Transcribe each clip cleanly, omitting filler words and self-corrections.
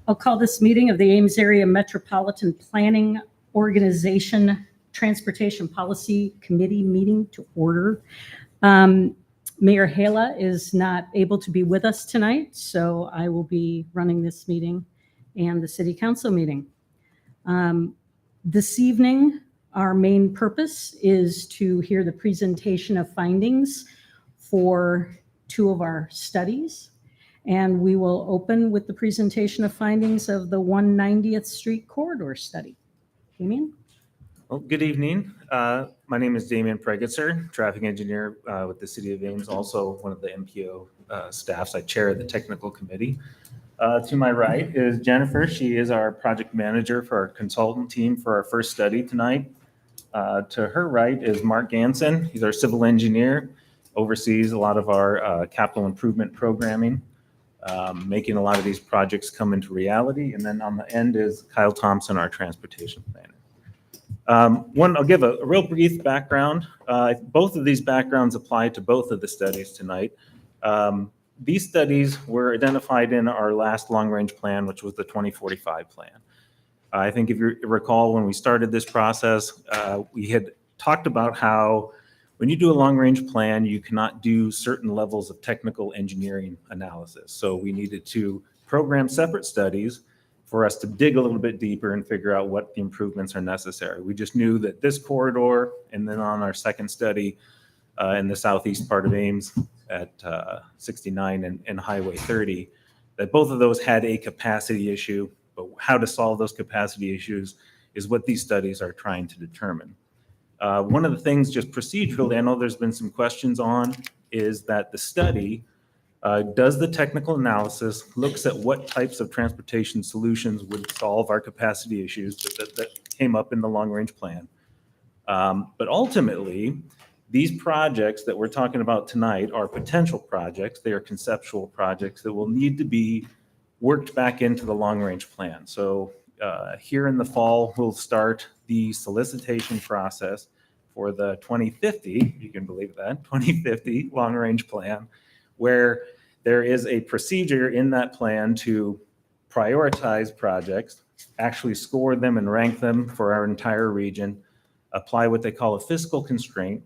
I'll call this meeting of the Ames Area Metropolitan Planning Organization Transportation Policy Committee meeting to order. Mayor Hala is not able to be with us tonight, so I will be running this meeting and the City Council meeting. This evening, our main purpose is to hear the presentation of findings for two of our studies. And we will open with the presentation of findings of the 190th Street Corridor Study. Damien? Well, good evening. My name is Damien Pregetzer, traffic engineer with the City of Ames, also one of the MPO staffs. I chair the technical committee. To my right is Jennifer. She is our project manager for our consultant team for our first study tonight. To her right is Mark Ganson. He's our civil engineer, oversees a lot of our capital improvement programming, making a lot of these projects come into reality. And then on the end is Kyle Thompson, our transportation planner. I'll give a real brief background. Both of these backgrounds apply to both of the studies tonight. These studies were identified in our last long-range plan, which was the 2045 plan. I think if you recall, when we started this process, we had talked about how when you do a long-range plan, you cannot do certain levels of technical engineering analysis. So we needed to program separate studies for us to dig a little bit deeper and figure out what the improvements are necessary. We just knew that this corridor, and then on our second study in the southeast part of Ames at 69 and Highway 30, that both of those had a capacity issue, but how to solve those capacity issues is what these studies are trying to determine. One of the things just procedurally, I know there's been some questions on, is that the study does the technical analysis, looks at what types of transportation solutions would solve our capacity issues that came up in the long-range plan. But ultimately, these projects that we're talking about tonight are potential projects. They are conceptual projects that will need to be worked back into the long-range plan. So here in the fall, we'll start the solicitation process for the 2050, you can believe that, 2050 long-range plan, where there is a procedure in that plan to prioritize projects, actually score them and rank them for our entire region, apply what they call a fiscal constraint,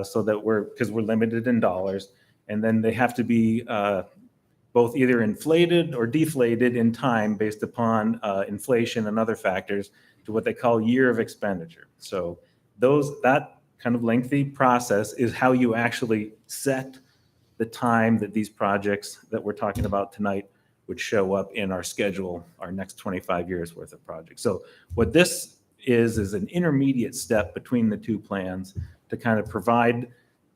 so that because we're limited in dollars, and then they have to be both either inflated or deflated in time based upon inflation and other factors to what they call year of expenditure. So that kind of lengthy process is how you actually set the time that these projects that we're talking about tonight would show up in our schedule, our next 25 years worth of projects. So what this is an intermediate step between the two plans to kind of provide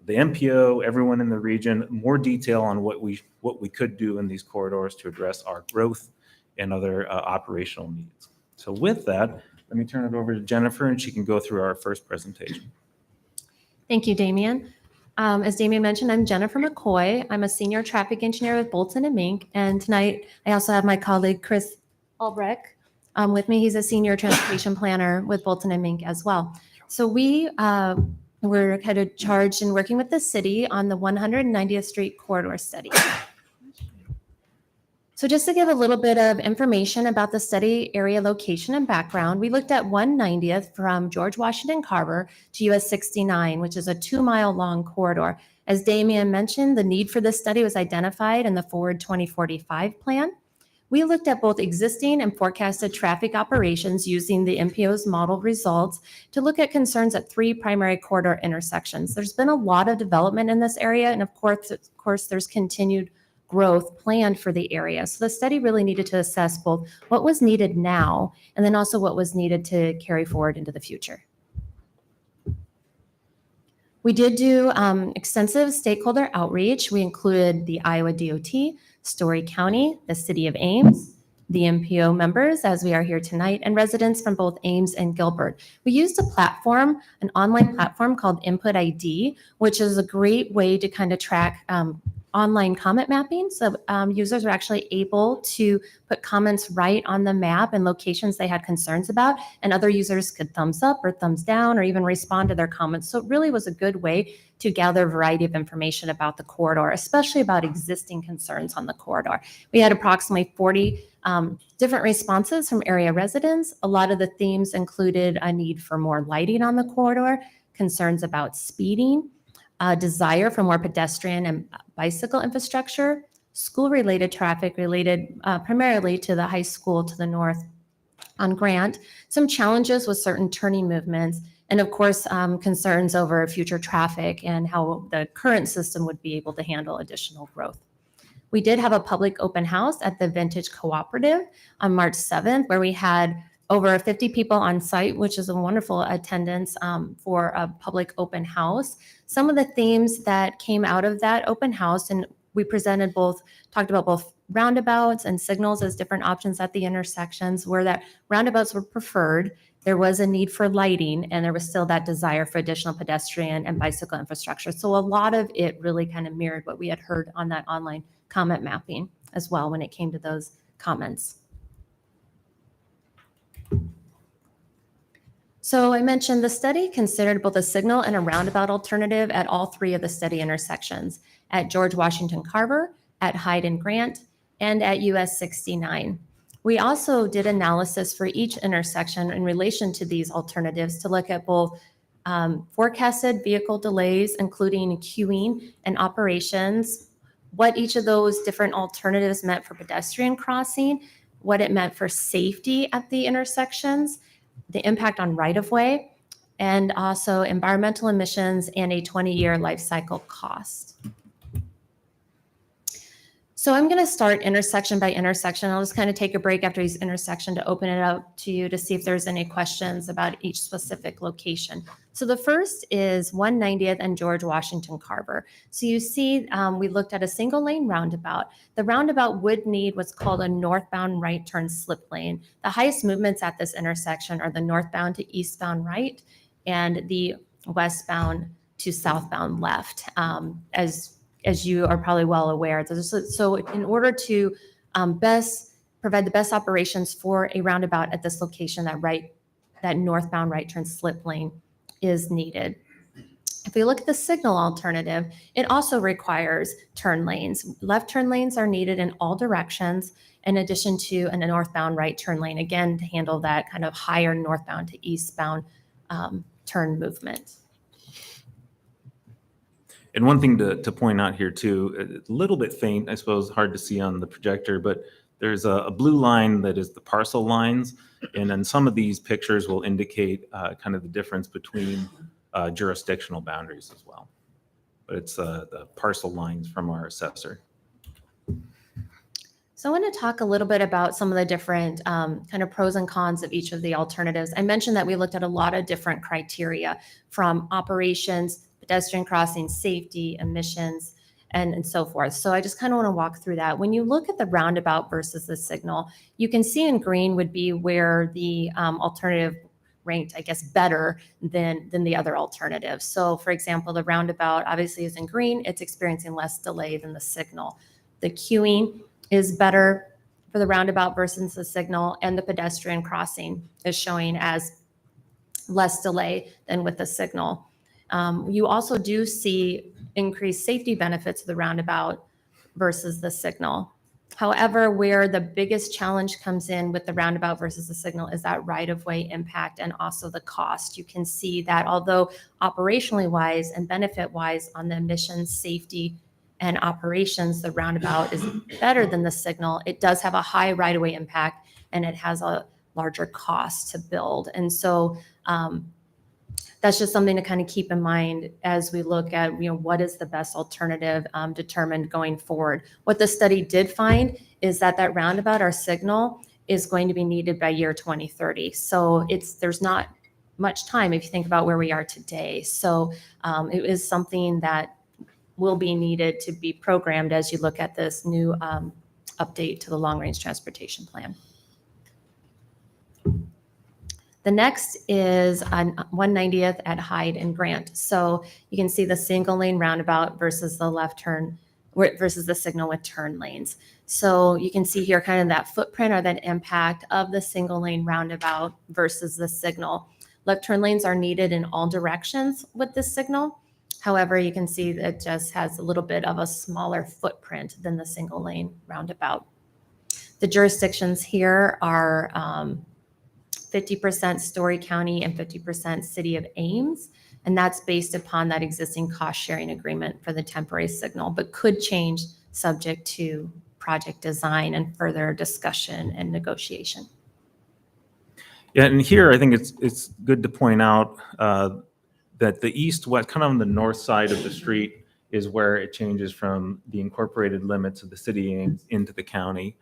the MPO, everyone in the region, more detail on what we could do in these corridors to address our growth and other operational needs. So with that, let me turn it over to Jennifer and she can go through our first presentation. Thank you, Damien. As Damien mentioned, I'm Jennifer McCoy. I'm a senior traffic engineer with Bolton & Mink. And tonight I also have my colleague, Chris Albrecht, with me. He's a senior transportation planner with Bolton & Mink as well. So we were kind of charged in working with the city on the 190th Street Corridor Study. So just to give a little bit of information about the study area location and background, we looked at 190th from George Washington Carver to US 69, which is a 2-mile long corridor. As Damien mentioned, the need for this study was identified in the Forward 2045 plan. We looked at both existing and forecasted traffic operations using the MPO's model results to look at concerns at 3 primary corridor intersections. There's been a lot of development in this area, and of course there's continued growth planned for the area. So the study really needed to assess both what was needed now and then also what was needed to carry forward into the future. We did do extensive stakeholder outreach. We included the Iowa DOT, Story County, the City of Ames, the MPO members, as we are here tonight, and residents from both Ames and Gilbert. We used a platform, an online platform called Input ID, which is a great way to kind of track online comment mapping. So users were actually able to put comments right on the map and locations they had concerns about, and other users could thumbs up or thumbs down or even respond to their comments. So it really was a good way to gather a variety of information about the corridor, especially about existing concerns on the corridor. We had approximately 40 different responses from area residents. A lot of the themes included a need for more lighting on the corridor, concerns about speeding, a desire for more pedestrian and bicycle infrastructure, school-related traffic related primarily to the high school to the north on Grant, some challenges with certain turning movements, and of course, concerns over future traffic and how the current system would be able to handle additional growth. We did have a public open house at the Vintage Cooperative on March 7th, where we had over 50 people on site, which is a wonderful attendance for a public open house. Some of the themes that came out of that open house, and we presented talked about both roundabouts and signals as different options at the intersections, where that roundabouts were preferred. There was a need for lighting, and there was still that desire for additional pedestrian and bicycle infrastructure. So a lot of it really kind of mirrored what we had heard on that online comment mapping as well when it came to those comments. So I mentioned the study considered both a signal and a roundabout alternative at all three of the study intersections, at George Washington Carver, at Hyde and Grant, and at US 69. We also did analysis for each intersection in relation to these alternatives to look at both forecasted vehicle delays, including queuing and operations, what each of those different alternatives meant for pedestrian crossing, what it meant for safety at the intersections, the impact on right-of-way, and also environmental emissions and a 20-year life cycle cost. So I'm going to start intersection by intersection. I'll just kind of take a break after each intersection to open it up to you to see if there's any questions about each specific location. So the first is 190th and George Washington Carver. So you see we looked at a single lane roundabout. The roundabout would need what's called a northbound right turn slip lane. The highest movements at this intersection are the northbound to eastbound right and the westbound to southbound left, as you are probably well aware. So in order to best provide the best operations for a roundabout at this location, that northbound right turn slip lane is needed. If we look at the signal alternative, it also requires turn lanes. Left turn lanes are needed in all directions, in addition to a northbound right turn lane, again, to handle that kind of higher northbound to eastbound turn movement. And one thing to point out here too, a little bit faint, I suppose, hard to see on the projector, but there's a blue line that is the parcel lines. And then some of these pictures will indicate kind of the difference between jurisdictional boundaries as well. But it's the parcel lines from our assessor. So I want to talk a little bit about some of the different kind of pros and cons of each of the alternatives. I mentioned that we looked at a lot of different criteria from operations, pedestrian crossing, safety, emissions, and so forth. So I just kind of want to walk through that. When you look at the roundabout versus the signal, you can see in green would be where the alternative ranked, I guess, better than the other alternatives. So for example, the roundabout obviously is in green. It's experiencing less delay than the signal. The queuing is better for the roundabout versus the signal, and the pedestrian crossing is showing as less delay than with the signal. You also do see increased safety benefits of the roundabout versus the signal. However, where the biggest challenge comes in with the roundabout versus the signal is that right-of-way impact and also the cost. You can see that although operationally wise and benefit-wise on the emissions, safety, and operations, the roundabout is better than the signal. It does have a high right-of-way impact, and it has a larger cost to build. And so that's just something to kind of keep in mind as we look at, what is the best alternative determined going forward. What the study did find is that roundabout or signal is going to be needed by year 2030. So there's not much time if you think about where we are today. So it is something that will be needed to be programmed as you look at this new update to the long-range transportation plan. The next is on 190th at Hyde and Grant. So you can see the single lane roundabout versus the left turn versus the signal with turn lanes. So you can see here kind of that footprint or that impact of the single lane roundabout versus the signal. Left turn lanes are needed in all directions with this signal. However, you can see that it just has a little bit of a smaller footprint than the single lane roundabout. The jurisdictions here are 50% Story County and 50% City of Ames. And that's based upon that existing cost sharing agreement for the temporary signal, but could change subject to project design and further discussion and negotiation. Yeah, and here I think it's good to point out that the east-west, kind of on the north side of the street, is where it changes from the incorporated limits of the city Ames into the county.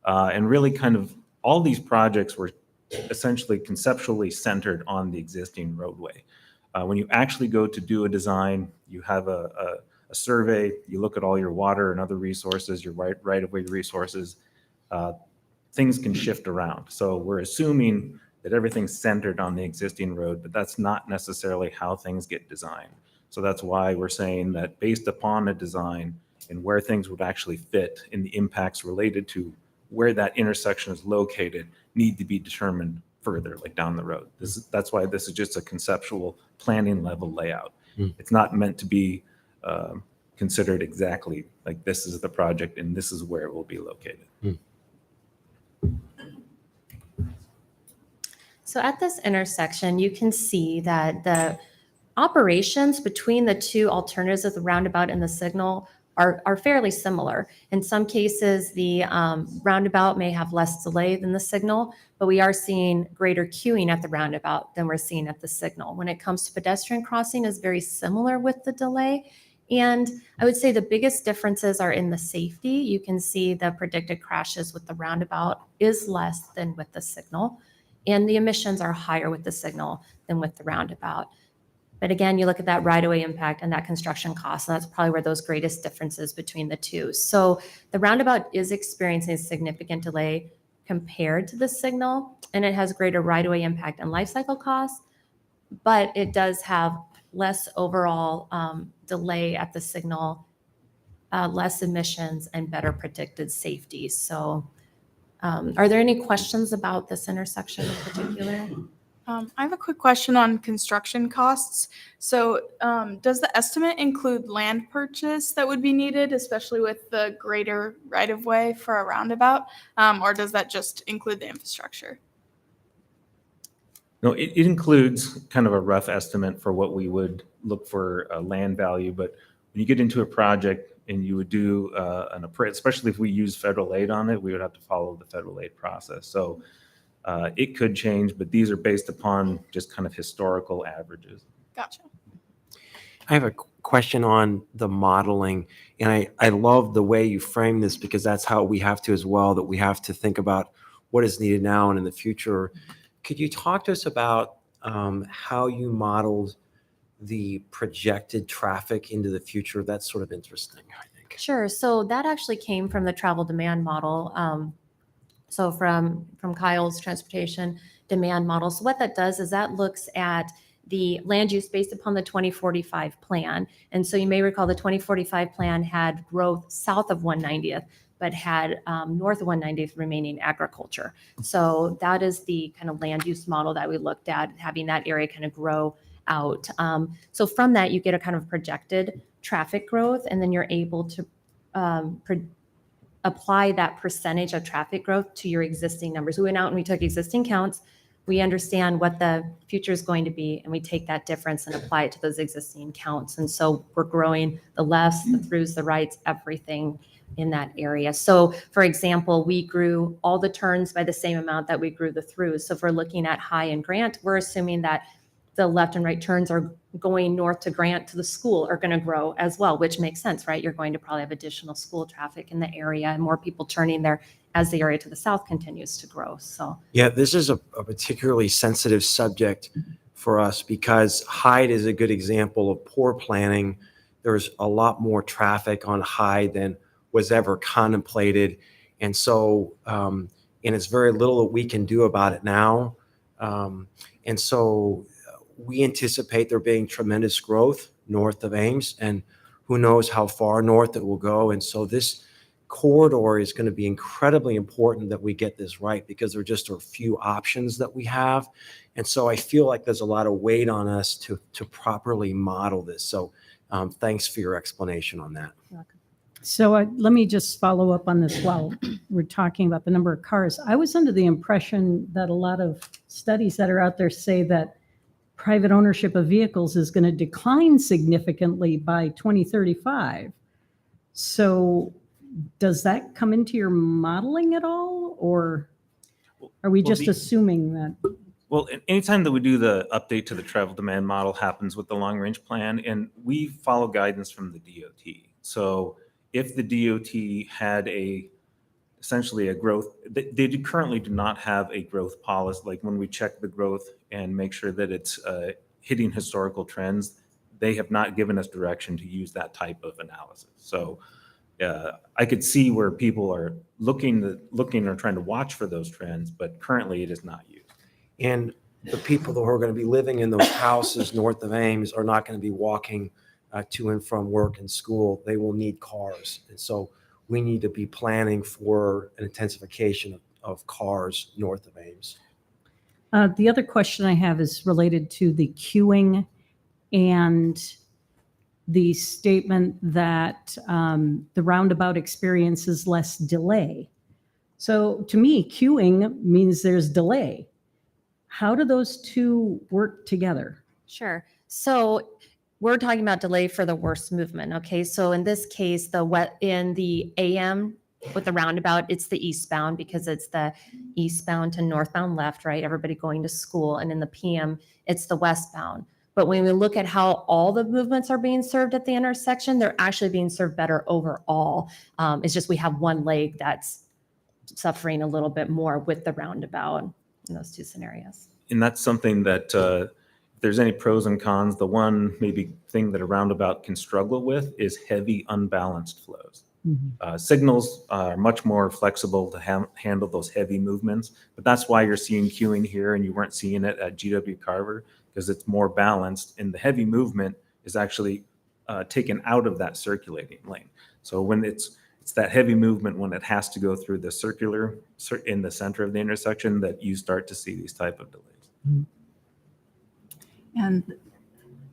And really kind of all these projects were essentially conceptually centered on the existing roadway. When you actually go to do a design, you have a survey, you look at all your water and other resources, your right-of-way resources, things can shift around. So we're assuming that everything's centered on the existing road, but that's not necessarily how things get designed. So that's why we're saying that based upon a design and where things would actually fit and the impacts related to where that intersection is located need to be determined further, like down the road. That's why this is just a conceptual planning level layout. It's not meant to be considered exactly like this is the project and this is where it will be located. So at this intersection, you can see that the operations between the two alternatives of the roundabout and the signal are fairly similar. In some cases, the roundabout may have less delay than the signal, but we are seeing greater queuing at the roundabout than we're seeing at the signal. When it comes to pedestrian crossing, is very similar with the delay. And I would say the biggest differences are in the safety. You can see the predicted crashes with the roundabout is less than with the signal. And the emissions are higher with the signal than with the roundabout. But again, you look at that right-of-way impact and that construction cost, and that's probably where those greatest differences between the two. So the roundabout is experiencing significant delay compared to the signal, and it has greater right-of-way impact and life cycle costs, but it does have less overall delay at the signal, less emissions, and better predicted safety. So are there any questions about this intersection in particular? I have a quick question on construction costs. So does the estimate include land purchase that would be needed, especially with the greater right-of-way for a roundabout? Or does that just include the infrastructure? No, it includes kind of a rough estimate for what we would look for land value, but when you get into a project and you would do an appraisal, especially if we use federal aid on it, we would have to follow the federal aid process. So it could change, but these are based upon just kind of historical averages. Gotcha. I have a question on the modeling, and I love the way you frame this because that's how we have to as well, that we have to think about what is needed now and in the future. Could you talk to us about how you modeled the projected traffic into the future? That's sort of interesting, I think. Sure. So that actually came from the travel demand model. So from Kyle's transportation demand model. So what that does is that looks at the land use based upon the 2045 plan. And so you may recall the 2045 plan had growth south of 190th, but had north of 190th remaining agriculture. So that is the kind of land use model that we looked at, having that area kind of grow out. So from that, you get a kind of projected traffic growth, and then you're able to apply that percentage of traffic growth to your existing numbers. We went out and we took existing counts. We understand what the future is going to be, and we take that difference and apply it to those existing counts. And so we're growing the lefts, the throughs, the rights, everything in that area. So for example, we grew all the turns by the same amount that we grew the throughs. So if we're looking at High and Grant, we're assuming that the left and right turns are going north to Grant to the school are going to grow as well, which makes sense, right? You're going to probably have additional school traffic in the area and more people turning there as the area to the south continues to grow. So Yeah, this is a particularly sensitive subject for us because Hyde is a good example of poor planning. There's a lot more traffic on Hyde than was ever contemplated. And so, and it's very little that we can do about it now. And so we anticipate there being tremendous growth north of Ames, and who knows how far north it will go. And so this corridor is going to be incredibly important that we get this right, because there just are a few options that we have. And so I feel like there's a lot of weight on us to properly model this. So thanks for your explanation on that. So let me just follow up on this while we're talking about the number of cars. I was under the impression that a lot of studies that are out there say that private ownership of vehicles is going to decline significantly by 2035. So does that come into your modeling at all, or are we Well, just the- assuming that? Well, anytime that we do the update to the travel demand model happens with the long range plan, and we follow guidance from the DOT. So if the DOT had essentially a growth, they currently do not have a growth policy. Like when we check the growth and make sure that it's hitting historical trends, they have not given us direction to use that type of analysis. So I could see where people are looking or trying to watch for those trends, but currently it is not used. And the people who are going to be living in those houses north of Ames are not going to be walking to and from work and school. They will need cars. And so we need to be planning for an intensification of cars north of Ames. The other question I have is related to the queuing and the statement that the roundabout experiences less delay. So to me, queuing means there's delay. How do those two work together? Sure. So we're talking about delay for the worst movement. Okay. So in this case, in the AM with the roundabout, it's the eastbound because it's the eastbound to northbound left, right? Everybody going to school. And in the PM, it's the westbound. But when we look at how all the movements are being served at the intersection, they're actually being served better overall. It's just we have one leg that's suffering a little bit more with the roundabout in those two scenarios. And that's something that if there's any pros and cons, the one maybe thing that a roundabout can struggle with is heavy unbalanced flows. Signals are much more flexible to handle those heavy movements, but that's why you're seeing queuing here and you weren't seeing it at GW Carver, because it's more balanced and the heavy movement is actually taken out of that circulating lane. So when it's that heavy movement when it has to go through the circular in the center of the intersection that you start to see these type of delays. And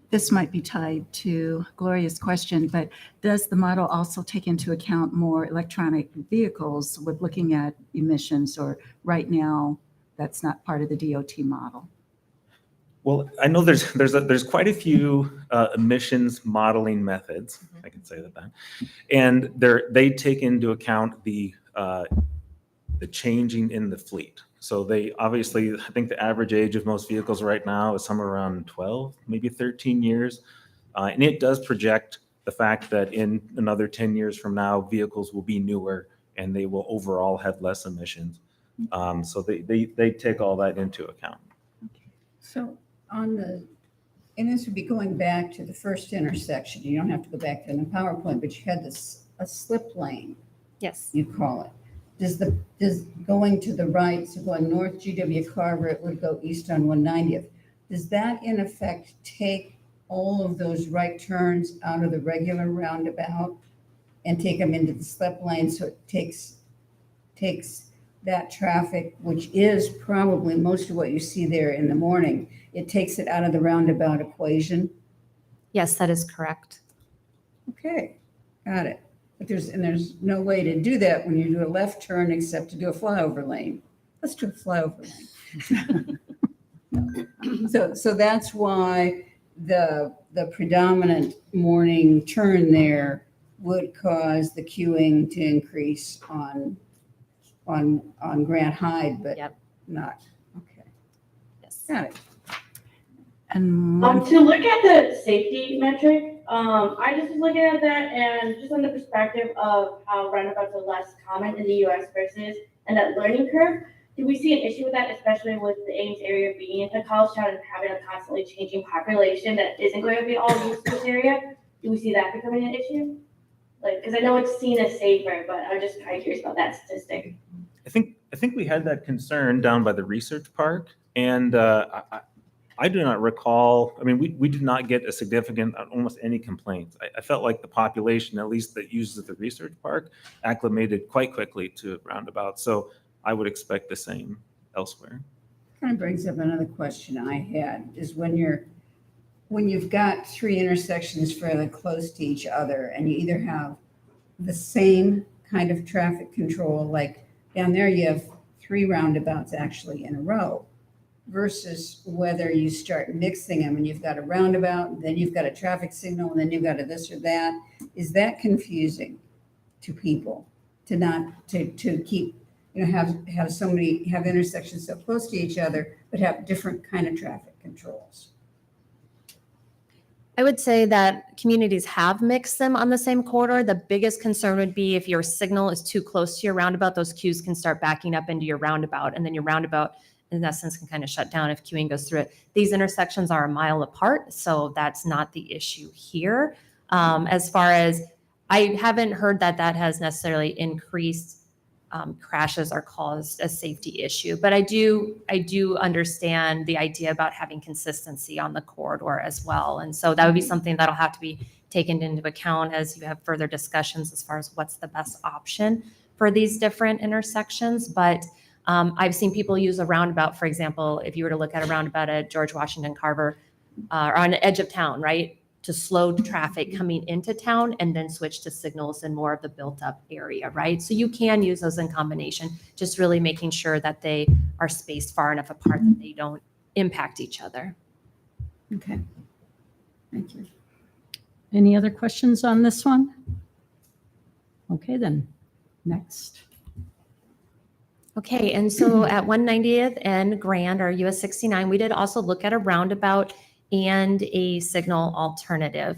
this might be tied to Gloria's question, but does the model also take into account more electronic vehicles with looking at emissions, or right now that's not part of the DOT model? Well, I know there's quite a few emissions modeling methods. I can say that, and they take into account the changing in the fleet. So they obviously, I think the average age of most vehicles right now is somewhere around 12, maybe 13 years, and it does project the fact that in another 10 years from now, vehicles will be newer and they will overall have less emissions. So they take all that into account. So and this would be going back to the first intersection. You don't have to go back to the PowerPoint, but you had a slip lane, Yes. you call it. Does going to the right, so going north GW Carver, it would go east on 190th. Does that in effect take all of those right turns out of the regular roundabout and take them into the slip lane? So it takes that traffic, which is probably most of what you see there in the morning, it takes it out of the roundabout equation. Yes, that is correct. Okay, got it. But there's no way to do that when you do a left turn except to do a flyover lane. Let's do a flyover lane. So that's why the predominant morning turn there would cause the queuing to increase on Grant Hyde, but Yep. not. Okay, Yes. got it. And To look at the safety metric, I just was looking at that and just on the perspective of how roundabouts are less common in the US versus and that learning curve, do we see an issue with that, especially with the Ames area being a college town and having a constantly changing population that isn't going to be all used to this area? Do we see that becoming an issue? Like, because I know it's seen as safer, but I'm just kind of curious about that statistic. I think we had that concern down by the research park, and I do not recall, I mean, we did not get a significant, almost any complaints. I felt like the population, at least that uses the research park, acclimated quite quickly to roundabout. So I would expect the same elsewhere. Kind of brings up another question I had, is when you've got three intersections fairly close to each other, and you either have the same kind of traffic control, like down there you have three roundabouts actually in a row, versus whether you start mixing them and you've got a roundabout, and then you've got a traffic signal, and then you've got a this or that. Is that confusing to people to keep, have so many, have intersections so close to each other, but have different kind of traffic controls? I would say that communities have mixed them on the same corridor. The biggest concern would be if your signal is too close to your roundabout, those queues can start backing up into your roundabout, and then your roundabout, in essence, can kind of shut down if queuing goes through it. These intersections are a mile apart, so that's not the issue here. As far as, I haven't heard that has necessarily increased crashes or caused a safety issue. But I do understand the idea about having consistency on the corridor as well. And so that would be something that'll have to be taken into account as you have further discussions as far as what's the best option for these different intersections. But I've seen people use a roundabout, for example, if you were to look at a roundabout at George Washington Carver, or on the edge of town, right? To slow traffic coming into town and then switch to signals in more of the built up area, right? So you can use those in combination, just really making sure that they are spaced far enough apart that they don't impact each other. Okay. Thank you. Any other questions on this one? Okay, then, next. Okay, and so at 190th and Grand, or US 69, we did also look at a roundabout and a signal alternative.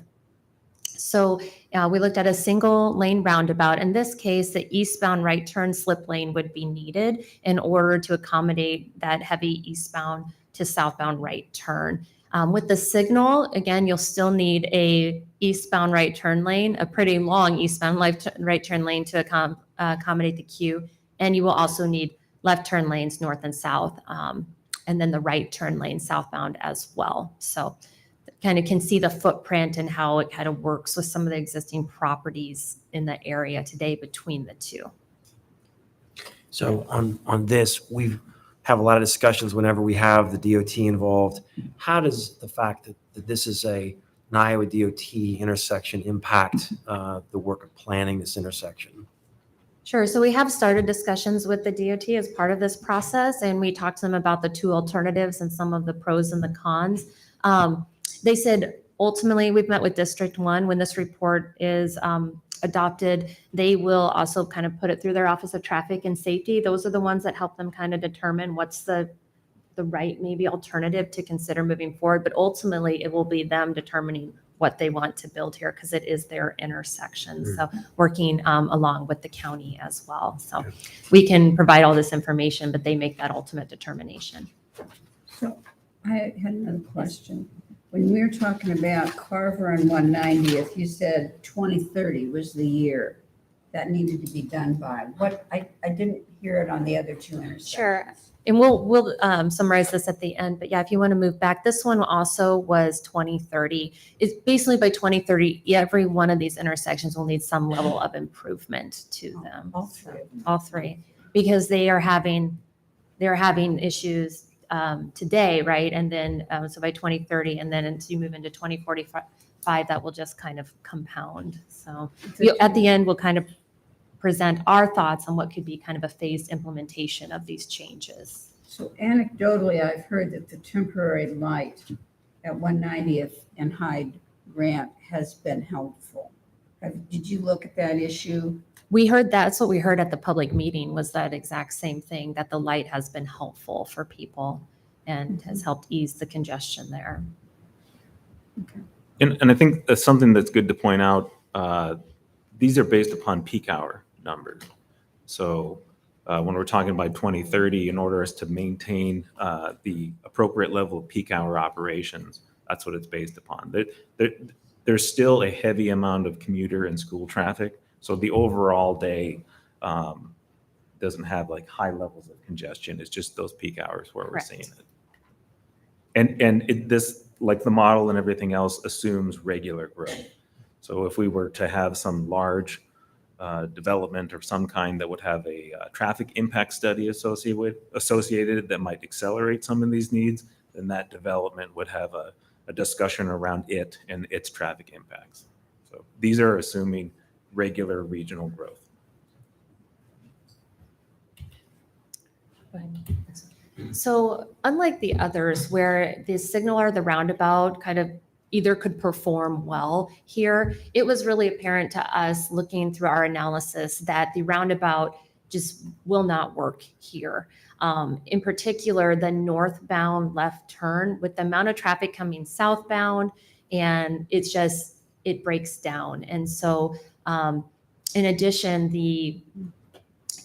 So we looked at a single lane roundabout. In this case, the eastbound right turn slip lane would be needed in order to accommodate that heavy eastbound to southbound right turn. With the signal, again, you'll still need a eastbound right turn lane, a pretty long eastbound right turn lane to accommodate the queue. And you will also need left turn lanes north and south, and then the right turn lane southbound as well. So kind of can see the footprint and how it kind of works with some of the existing properties in the area today between the two. So on this, we have a lot of discussions whenever we have the DOT involved. How does the fact that this is an Iowa DOT intersection impact the work of planning this intersection? Sure. So we have started discussions with the DOT as part of this process, and we talked to them about the two alternatives and some of the pros and the cons. They said, ultimately, we've met with District 1. When this report is adopted, they will also kind of put it through their Office of Traffic and Safety. Those are the ones that help them kind of determine what's the right maybe alternative to consider moving forward. But ultimately, it will be them determining what they want to build here because it is their intersection. So working along with the county as well. So we can provide all this information, but they make that ultimate determination. So I had another question. When we were talking about Carver and 190th, you said 2030 was the year that needed to be done by. What, I didn't hear it on the other two intersections. Sure. And we'll summarize this at the end. But yeah, if you want to move back, this one also was 2030. It's basically by 2030, every one of these intersections will need some level of improvement to them. All three. All three, because they are having issues today, right? And then so by 2030, and then until you move into 2045, that will just kind of compound. So at the end, we'll kind of present our thoughts on what could be kind of a phased implementation of these changes. So anecdotally, I've heard that the temporary light at 190th and Hyde Grant has been helpful. Did you look at that issue? We heard that's what we heard at the public meeting was that exact same thing, that the light has been helpful for people and has helped ease the congestion there. Okay. And I think that's something that's good to point out. These are based upon peak hour numbers. So when we're talking about 2030, in order to maintain the appropriate level of peak hour operations, that's what it's based upon. There's still a heavy amount of commuter and school traffic. So the overall day doesn't have like high levels of congestion. It's just those peak hours where Correct. we're seeing it. This, like the model and everything else, assumes regular growth. So if we were to have some large development of some kind that would have a traffic impact study associated that might accelerate some of these needs, then that development would have a discussion around it and its traffic impacts. So these are assuming regular regional growth. So unlike the others where the signal or the roundabout kind of either could perform well here, it was really apparent to us looking through our analysis that the roundabout just will not work here. In particular, the northbound left turn with the amount of traffic coming southbound, and it breaks down. And so in addition, the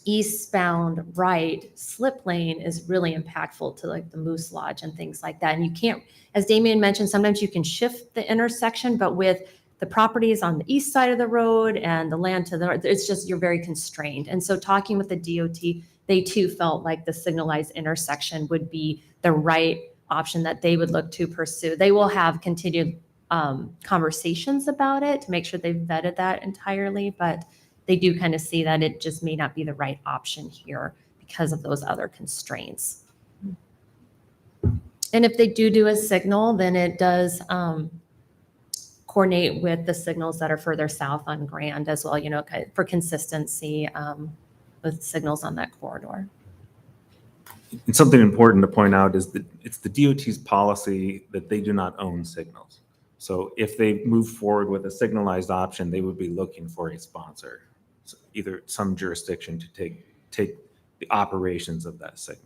eastbound right slip lane is really impactful to like the Moose Lodge and things like that. And you can't, as Damien mentioned, sometimes you can shift the intersection, but with the properties on the east side of the road and the land to the north, it's just, you're very constrained. And so talking with the DOT, they too felt like the signalized intersection would be the right option that they would look to pursue. They will have continued conversations about it to make sure they've vetted that entirely, but they do kind of see that it just may not be the right option here because of those other constraints. And if they do a signal, then it does coordinate with the signals that are further south on Grand as well, you know, for consistency with signals on that corridor. And something important to point out is that it's the DOT's policy that they do not own signals. So if they move forward with a signalized option, they would be looking for a sponsor, either some jurisdiction to take the operations of that signal.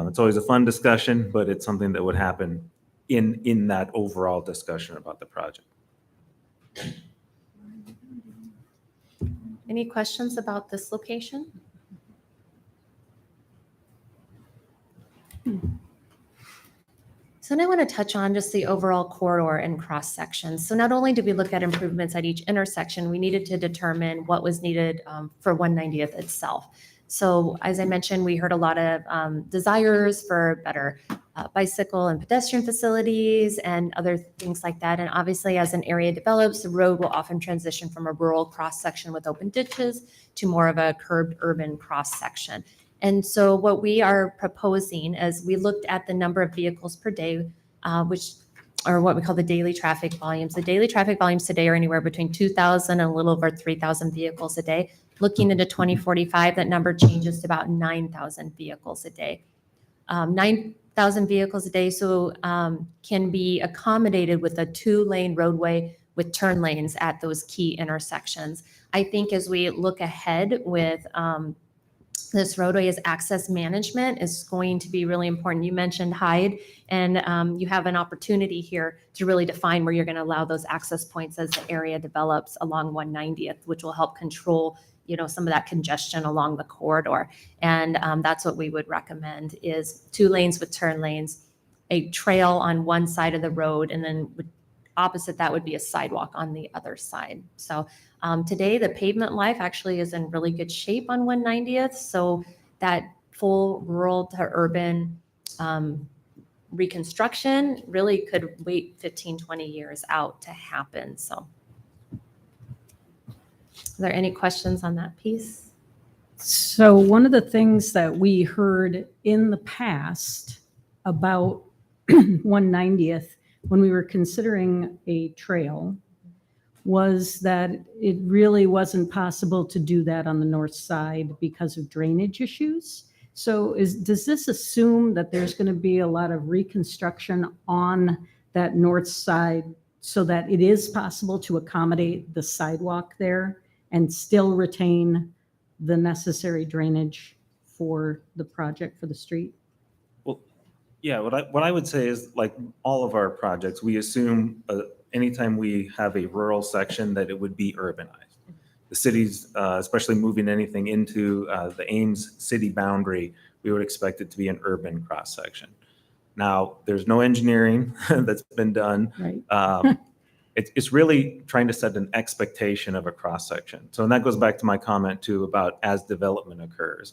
It's always a fun discussion, but it's something that would happen in that overall discussion about the project. Any questions about this location? So now I want to touch on just the overall corridor and cross sections. So not only did we look at improvements at each intersection, we needed to determine what was needed for 190th itself. So as I mentioned, we heard a lot of desires for better bicycle and pedestrian facilities and other things like that. And obviously, as an area develops, the road will often transition from a rural cross section with open ditches to more of a curbed urban cross section. And so what we are proposing is we looked at the number of vehicles per day, which are what we call the daily traffic volumes. The daily traffic volumes today are anywhere between 2,000 and a little over 3,000 vehicles a day. Looking into 2045, that number changes to about 9,000 vehicles a day. 9,000 vehicles a day can be accommodated with a 2-lane roadway with turn lanes at those key intersections. I think as we look ahead with this roadway, as access management is going to be really important. You mentioned Hyde, and you have an opportunity here to really define where you're going to allow those access points as the area develops along 190th, which will help control, you know, some of that congestion along the corridor. And that's what we would recommend is 2 lanes with turn lanes, a trail on one side of the road, and then opposite that would be a sidewalk on the other side. So today the pavement life actually is in really good shape on 190th. So that full rural to urban reconstruction really could wait 15, 20 years out to happen. So are there any questions on that piece? So one of the things that we heard in the past about 190th when we were considering a trail was that it really wasn't possible to do that on the north side because of drainage issues. So does this assume that there's going to be a lot of reconstruction on that north side so that it is possible to accommodate the sidewalk there and still retain the necessary drainage for the project for the street? Well, yeah, what I would say is, like all of our projects, we assume anytime we have a rural section that it would be urbanized. The cities, especially moving anything into the Ames city boundary, we would expect it to be an urban cross section. Now, there's no engineering that's been done. Right. It's really trying to set an expectation of a cross section. So, and that goes back to my comment too about as development occurs.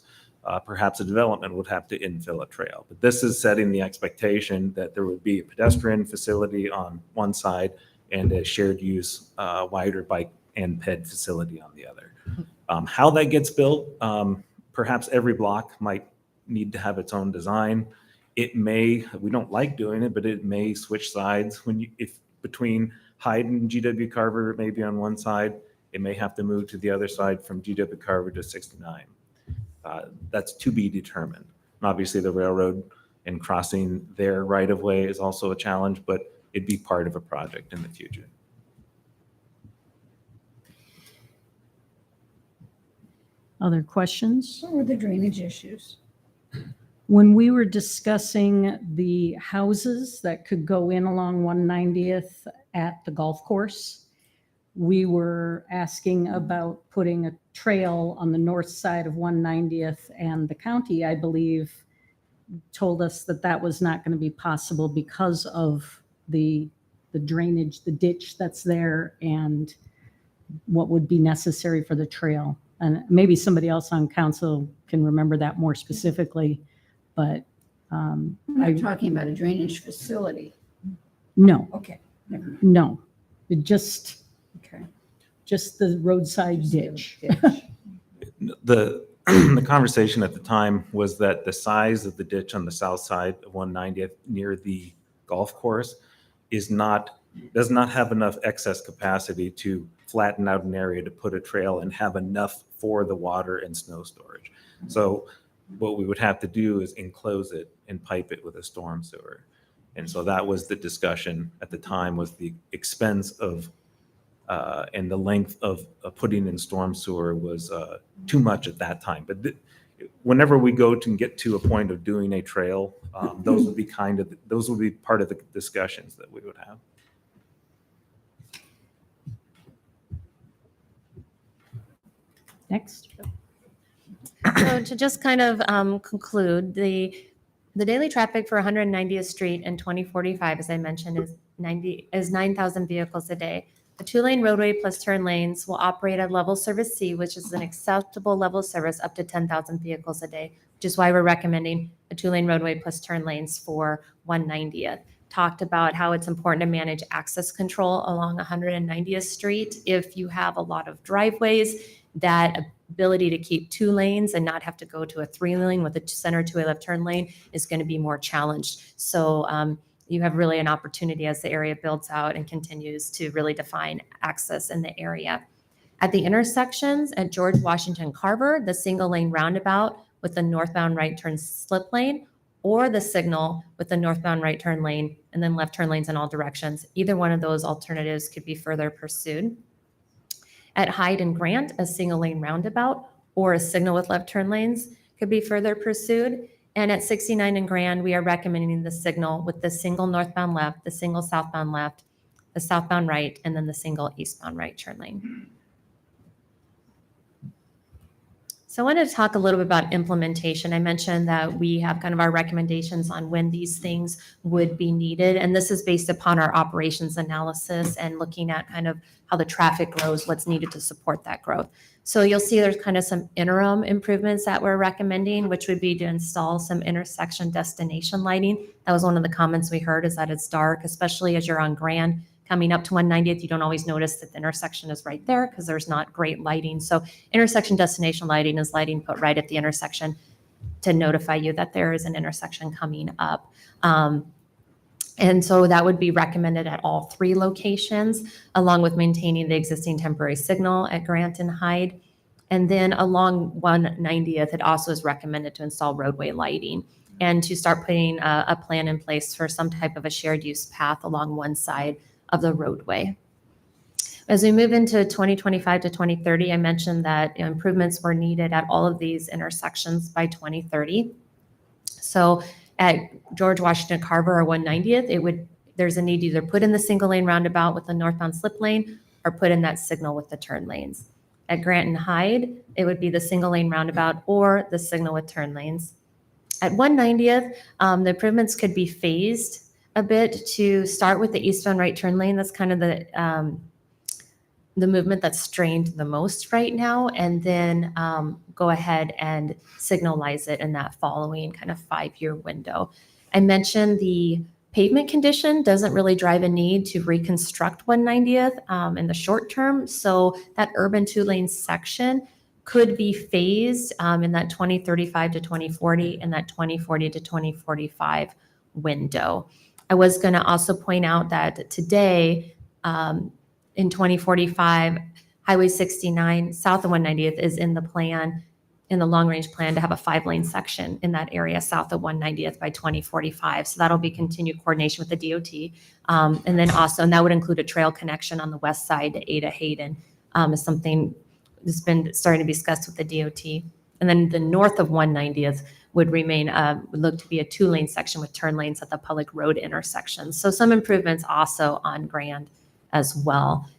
perhaps a development would have to infill a trail. But this is setting the expectation that there would be a pedestrian facility on one side and a shared use wider bike and ped facility on the other. How that gets built, perhaps every block might need to have its own design. It may, we don't like doing it, but it may switch sides if between Hyde and GW Carver, it may be on one side. It may have to move to the other side from GW Carver to 69. That's to be determined. And obviously, the railroad and crossing their right of way is also a challenge, but it'd be part of a project in the future. Other questions? What were the drainage issues? When we were discussing the houses that could go in along 190th at the golf course, we were asking about putting a trail on the north side of 190th, and the county, I believe, told us that that was not going to be possible because of the drainage, the ditch that's there, and what would be necessary for the trail. And maybe somebody else on council can remember that more specifically, but I'm not talking about a drainage facility. no, Okay, never mind. no, it just Okay. the roadside ditch. The conversation at the time was that the size of the ditch on the south side of 190th near the golf course does not have enough excess capacity to flatten out an area to put a trail and have enough for the water and snow storage. So what we would have to do is enclose it and pipe it with a storm sewer. And so that was the discussion at the time, was the expense of and the length of putting in storm sewer was too much at that time. But whenever we go to get to a point of doing a trail, those would be part of the discussions that we would have. Next. So to just kind of conclude, the daily traffic for 190th Street in 2045, as I mentioned, is 9,000 vehicles a day. The 2-lane roadway plus turn lanes will operate at level service C, which is an acceptable level of service up to 10,000 vehicles a day, which is why we're recommending a 2-lane roadway plus turn lanes for 190th. Talked about how it's important to manage access control along 190th Street. If you have a lot of driveways, that ability to keep 2 lanes and not have to go to a 3-lane with a center 2-way left turn lane is going to be more challenged. So you have really an opportunity as the area builds out and continues to really define access in the area. At the intersections at George Washington Carver, the single lane roundabout with the northbound right turn slip lane, or the signal with the northbound right turn lane and then left turn lanes in all directions. Either one of those alternatives could be further pursued. At Hyde and Grant, a single lane roundabout or a signal with left turn lanes could be further pursued. And at 69 and Grand, we are recommending the signal with the single northbound left, the single southbound left, the southbound right, and then the single eastbound right turn lane. So I wanted to talk a little bit about implementation. I mentioned that we have kind of our recommendations on when these things would be needed. And this is based upon our operations analysis and looking at kind of how the traffic grows, what's needed to support that growth. So you'll see there's kind of some interim improvements that we're recommending, which would be to install some intersection destination lighting. That was one of the comments we heard, is that it's dark, especially as you're on Grand. Coming up to 190th, you don't always notice that the intersection is right there because there's not great lighting. So intersection destination lighting is lighting put right at the intersection to notify you that there is an intersection coming up. And so that would be recommended at all 3 locations, along with maintaining the existing temporary signal at Grant and Hyde. And then along 190th, it also is recommended to install roadway lighting and to start putting a plan in place for some type of a shared use path along one side of the roadway. As we move into 2025 to 2030, I mentioned that improvements were needed at all of these intersections by 2030. So at George Washington Carver or 190th, there's a need to either put in the single lane roundabout with the northbound slip lane or put in that signal with the turn lanes. At Grant and Hyde, it would be the single lane roundabout or the signal with turn lanes. At 190th, the improvements could be phased a bit to start with the eastbound right turn lane. That's kind of the movement that's strained the most right now, and then go ahead and signalize it in that following kind of 5-year window. I mentioned the pavement condition doesn't really drive a need to reconstruct 190th in the short term. So that urban 2-lane section could be phased in that 2035 to 2040 and that 2040 to 2045 window. I was going to also point out that today, in 2045, Highway 69 south of 190th is in the plan, in the long-range plan, to have a 5-lane section in that area south of 190th by 2045. So that'll be continued coordination with the DOT. And then also, and that would include a trail connection on the west side to Ada Hayden, is something that's been starting to be discussed with the DOT. And then the north of 190th would remain, would look to be a 2-lane section with turn lanes at the public road intersections. So some improvements also on Grand as well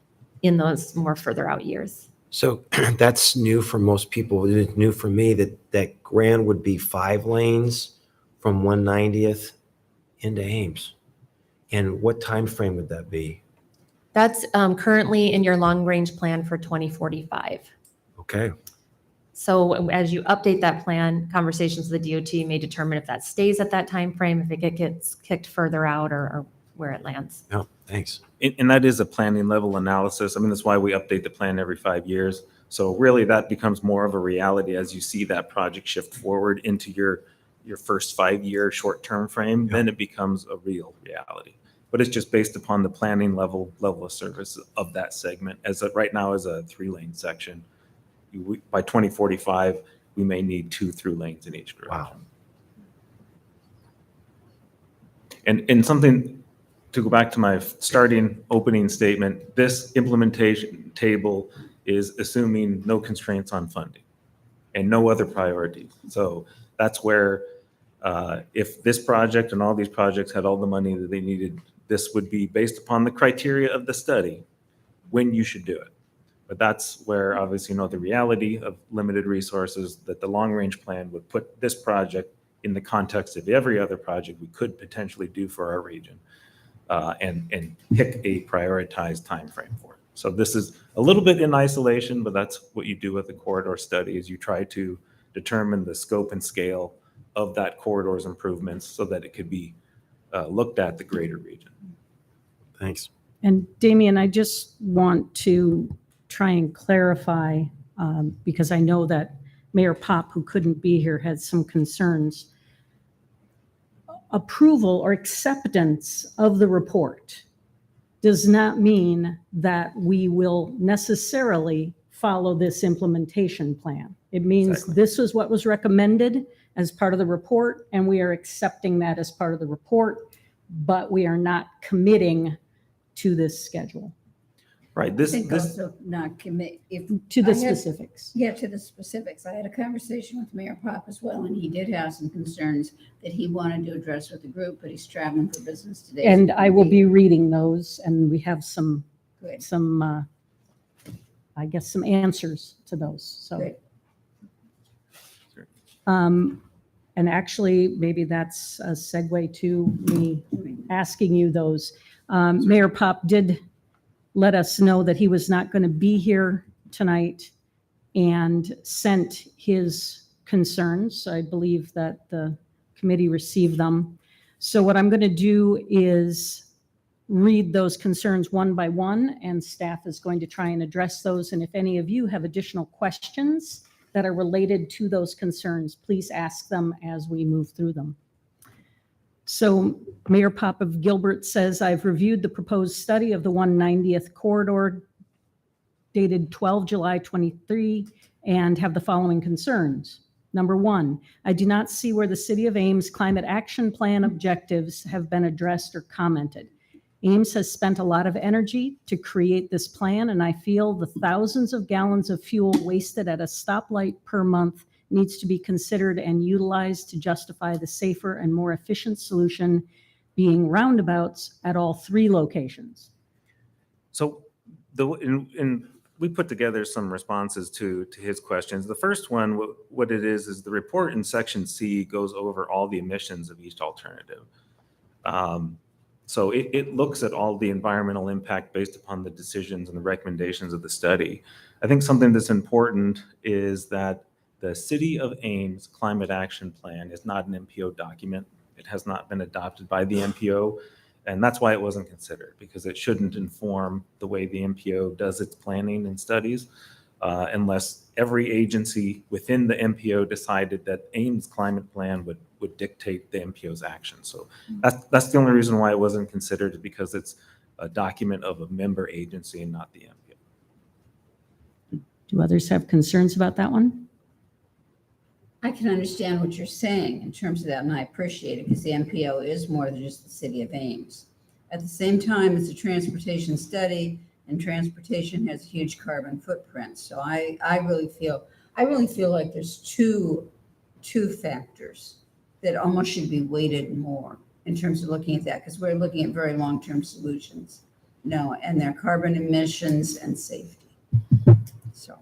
in those more further out years. So that's new for most people. It's new for me that Grand would be 5 lanes from 190th into Ames. And what time frame would that be? That's currently in your long-range plan for 2045. Okay. So as you update that plan, conversations with the DOT may determine if that stays at that time frame, if it gets kicked further out, or where it lands. Yeah, thanks. And that is a planning level analysis. I mean, that's why we update the plan every 5 years. So really that becomes more of a reality as you see that project shift forward into your first 5-year short-term frame, then it becomes a real reality. But it's just based upon the planning level of service of that segment. As right now is a 3-lane section. By 2045, we may need 2 through lanes in each direction. Wow. And something to go back to my opening statement, this implementation table is assuming no constraints on funding and no other priorities. So that's where if this project and all these projects had all the money that they needed, this would be based upon the criteria of the study when you should do it. But that's where obviously, the reality of limited resources, that the long-range plan would put this project in the context of every other project we could potentially do for our region, and pick a prioritized time frame for it. So this is a little bit in isolation, but that's what you do with the corridor study, is you try to determine the scope and scale of that corridor's improvements so that it could be looked at the greater region. Thanks. And Damien, I just want to try and clarify, because I know that Mayor Pop, who couldn't be here, had some concerns. Approval or acceptance of the report does not mean that we will necessarily follow this implementation plan. It means Exactly. This is what was recommended as part of the report, and we are accepting that as part of the report, but we are not committing to this schedule, Right. I This think also not commit, if. to the I had- specifics. Yeah, to the specifics. I had a conversation with Mayor Pop as well, and he did have some concerns that he wanted to address with the group, but he's traveling for business today. so And he I will couldn't be reading those, and we have some, Good. I guess, some answers to those, so. Good. And actually, maybe that's a segue to me asking you those. Mayor Pop did let us know that he was not going to be here tonight and sent his concerns. I believe that the committee received them. So what I'm going to do is read those concerns one by one, and staff is going to try and address those. And if any of you have additional questions that are related to those concerns, please ask them as we move through them. So Mayor Pop of Gilbert says, I've reviewed the proposed study of the 190th corridor dated 12 July 23 and have the following concerns. Number one, I do not see where the City of Ames Climate Action Plan objectives have been addressed or commented. Ames has spent a lot of energy to create this plan, and I feel the thousands of gallons of fuel wasted at a stoplight per month needs to be considered and utilized to justify the safer and more efficient solution being roundabouts at all 3 locations. So we put together some responses to his questions. The first one, what it is the report in section C goes over all the emissions of each alternative. So it looks at all the environmental impact based upon the decisions and the recommendations of the study. I think something that's important is that the City of Ames Climate Action Plan is not an MPO document. It has not been adopted by the MPO, and that's why it wasn't considered, because it shouldn't inform the way the MPO does its planning and studies, unless every agency within the MPO decided that Ames Climate Plan would dictate the MPO's action. So that's the only reason why it wasn't considered, because it's a document of a member agency and not the MPO. Do others have concerns about that one? I can understand what you're saying in terms of that, and I appreciate it, because the MPO is more than just the city of Ames. At the same time, it's a transportation study, and transportation has a huge carbon footprint. So I really feel like there's two factors that almost should be weighted more in terms of looking at that, because we're looking at very long-term solutions. No, and their carbon emissions and safety. So.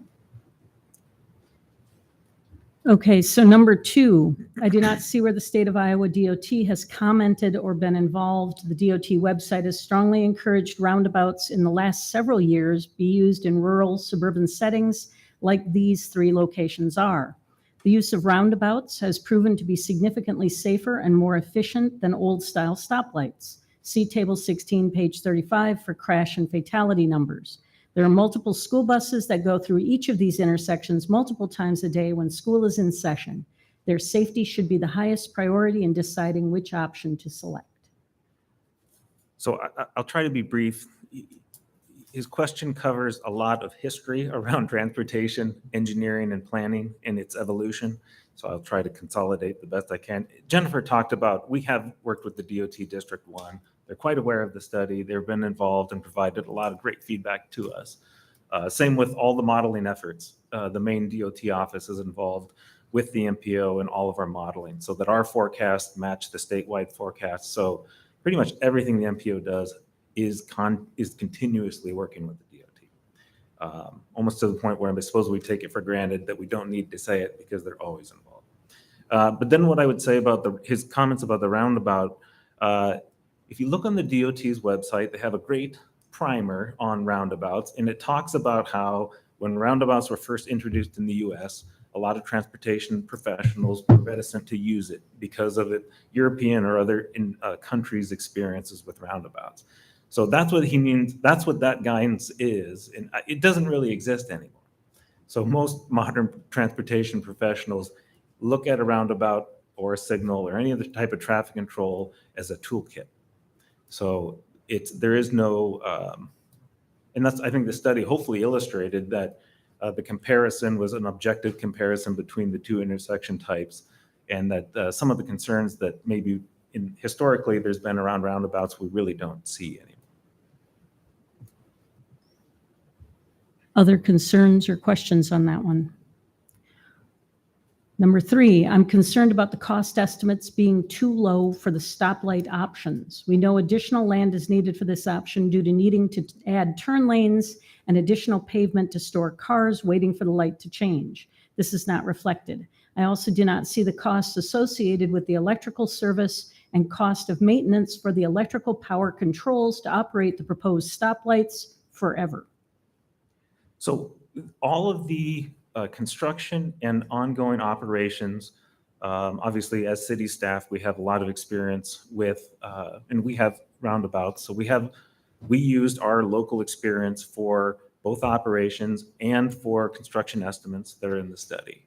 Okay, so number 2, I do not see where the state of Iowa DOT has commented or been involved. The DOT website has strongly encouraged roundabouts in the last several years be used in rural suburban settings like these 3 locations are. The use of roundabouts has proven to be significantly safer and more efficient than old-style stoplights. See Table 16, page 35 for crash and fatality numbers. There are multiple school buses that go through each of these intersections multiple times a day when school is in session. Their safety should be the highest priority in deciding which option to select. So I'll try to be brief. His question covers a lot of history around transportation, engineering, and planning and its evolution. So I'll try to consolidate the best I can. Jennifer talked about, we have worked with the DOT District 1. They're quite aware of the study. They've been involved and provided a lot of great feedback to us. Same with all the modeling efforts. The main DOT office is involved with the MPO and all of our modeling so that our forecasts match the statewide forecasts. So pretty much everything the MPO does is continuously working with the DOT. Almost to the point where I suppose we take it for granted that we don't need to say it because they're always involved. But then what I would say about his comments about the roundabout, if you look on the DOT's website, they have a great primer on roundabouts, and it talks about how when roundabouts were first introduced in the US, a lot of transportation professionals were reticent to use it because of it, European or other countries' experiences with roundabouts. So that's what he means. That's what that guidance is, and it doesn't really exist anymore. So most modern transportation professionals look at a roundabout or a signal or any other type of traffic control as a toolkit. So there is no, and that's, I think the study hopefully illustrated that the comparison was an objective comparison between the 2 intersection types, and that some of the concerns that maybe historically there's been around roundabouts, we really don't see anymore. Other concerns or questions on that one? Number 3, I'm concerned about the cost estimates being too low for the stoplight options. We know additional land is needed for this option due to needing to add turn lanes and additional pavement to store cars waiting for the light to change. This is not reflected. I also do not see the costs associated with the electrical service and cost of maintenance for the electrical power controls to operate the proposed stoplights forever. So all of the construction and ongoing operations, obviously as city staff, we have a lot of experience with, and we have roundabouts. So we used our local experience for both operations and for construction estimates that are in the study.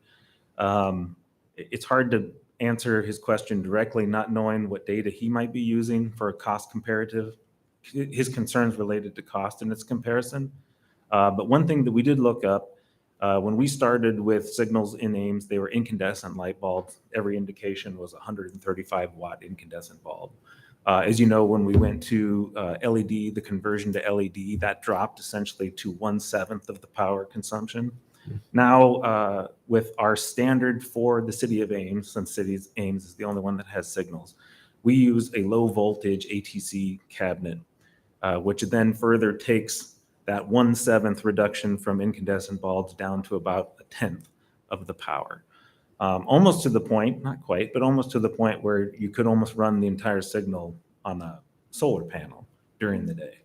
It's hard to answer his question directly, not knowing what data he might be using for a cost comparative, his concerns related to cost and its comparison. But one thing that we did look up, when we started with signals in Ames, they were incandescent light bulbs. Every indication was a 135-watt incandescent bulb. As you know, when we went to LED, the conversion to LED, that dropped essentially to 1/7 of the power consumption. Now, with our standard for the city of Ames, since Ames is the only one that has signals, we use a low voltage ATC cabinet, which then further takes that 1/7 reduction from incandescent bulbs down to about 1/10 of the power. Almost to the point, not quite, but almost to the point where you could almost run the entire signal on a solar panel during the day.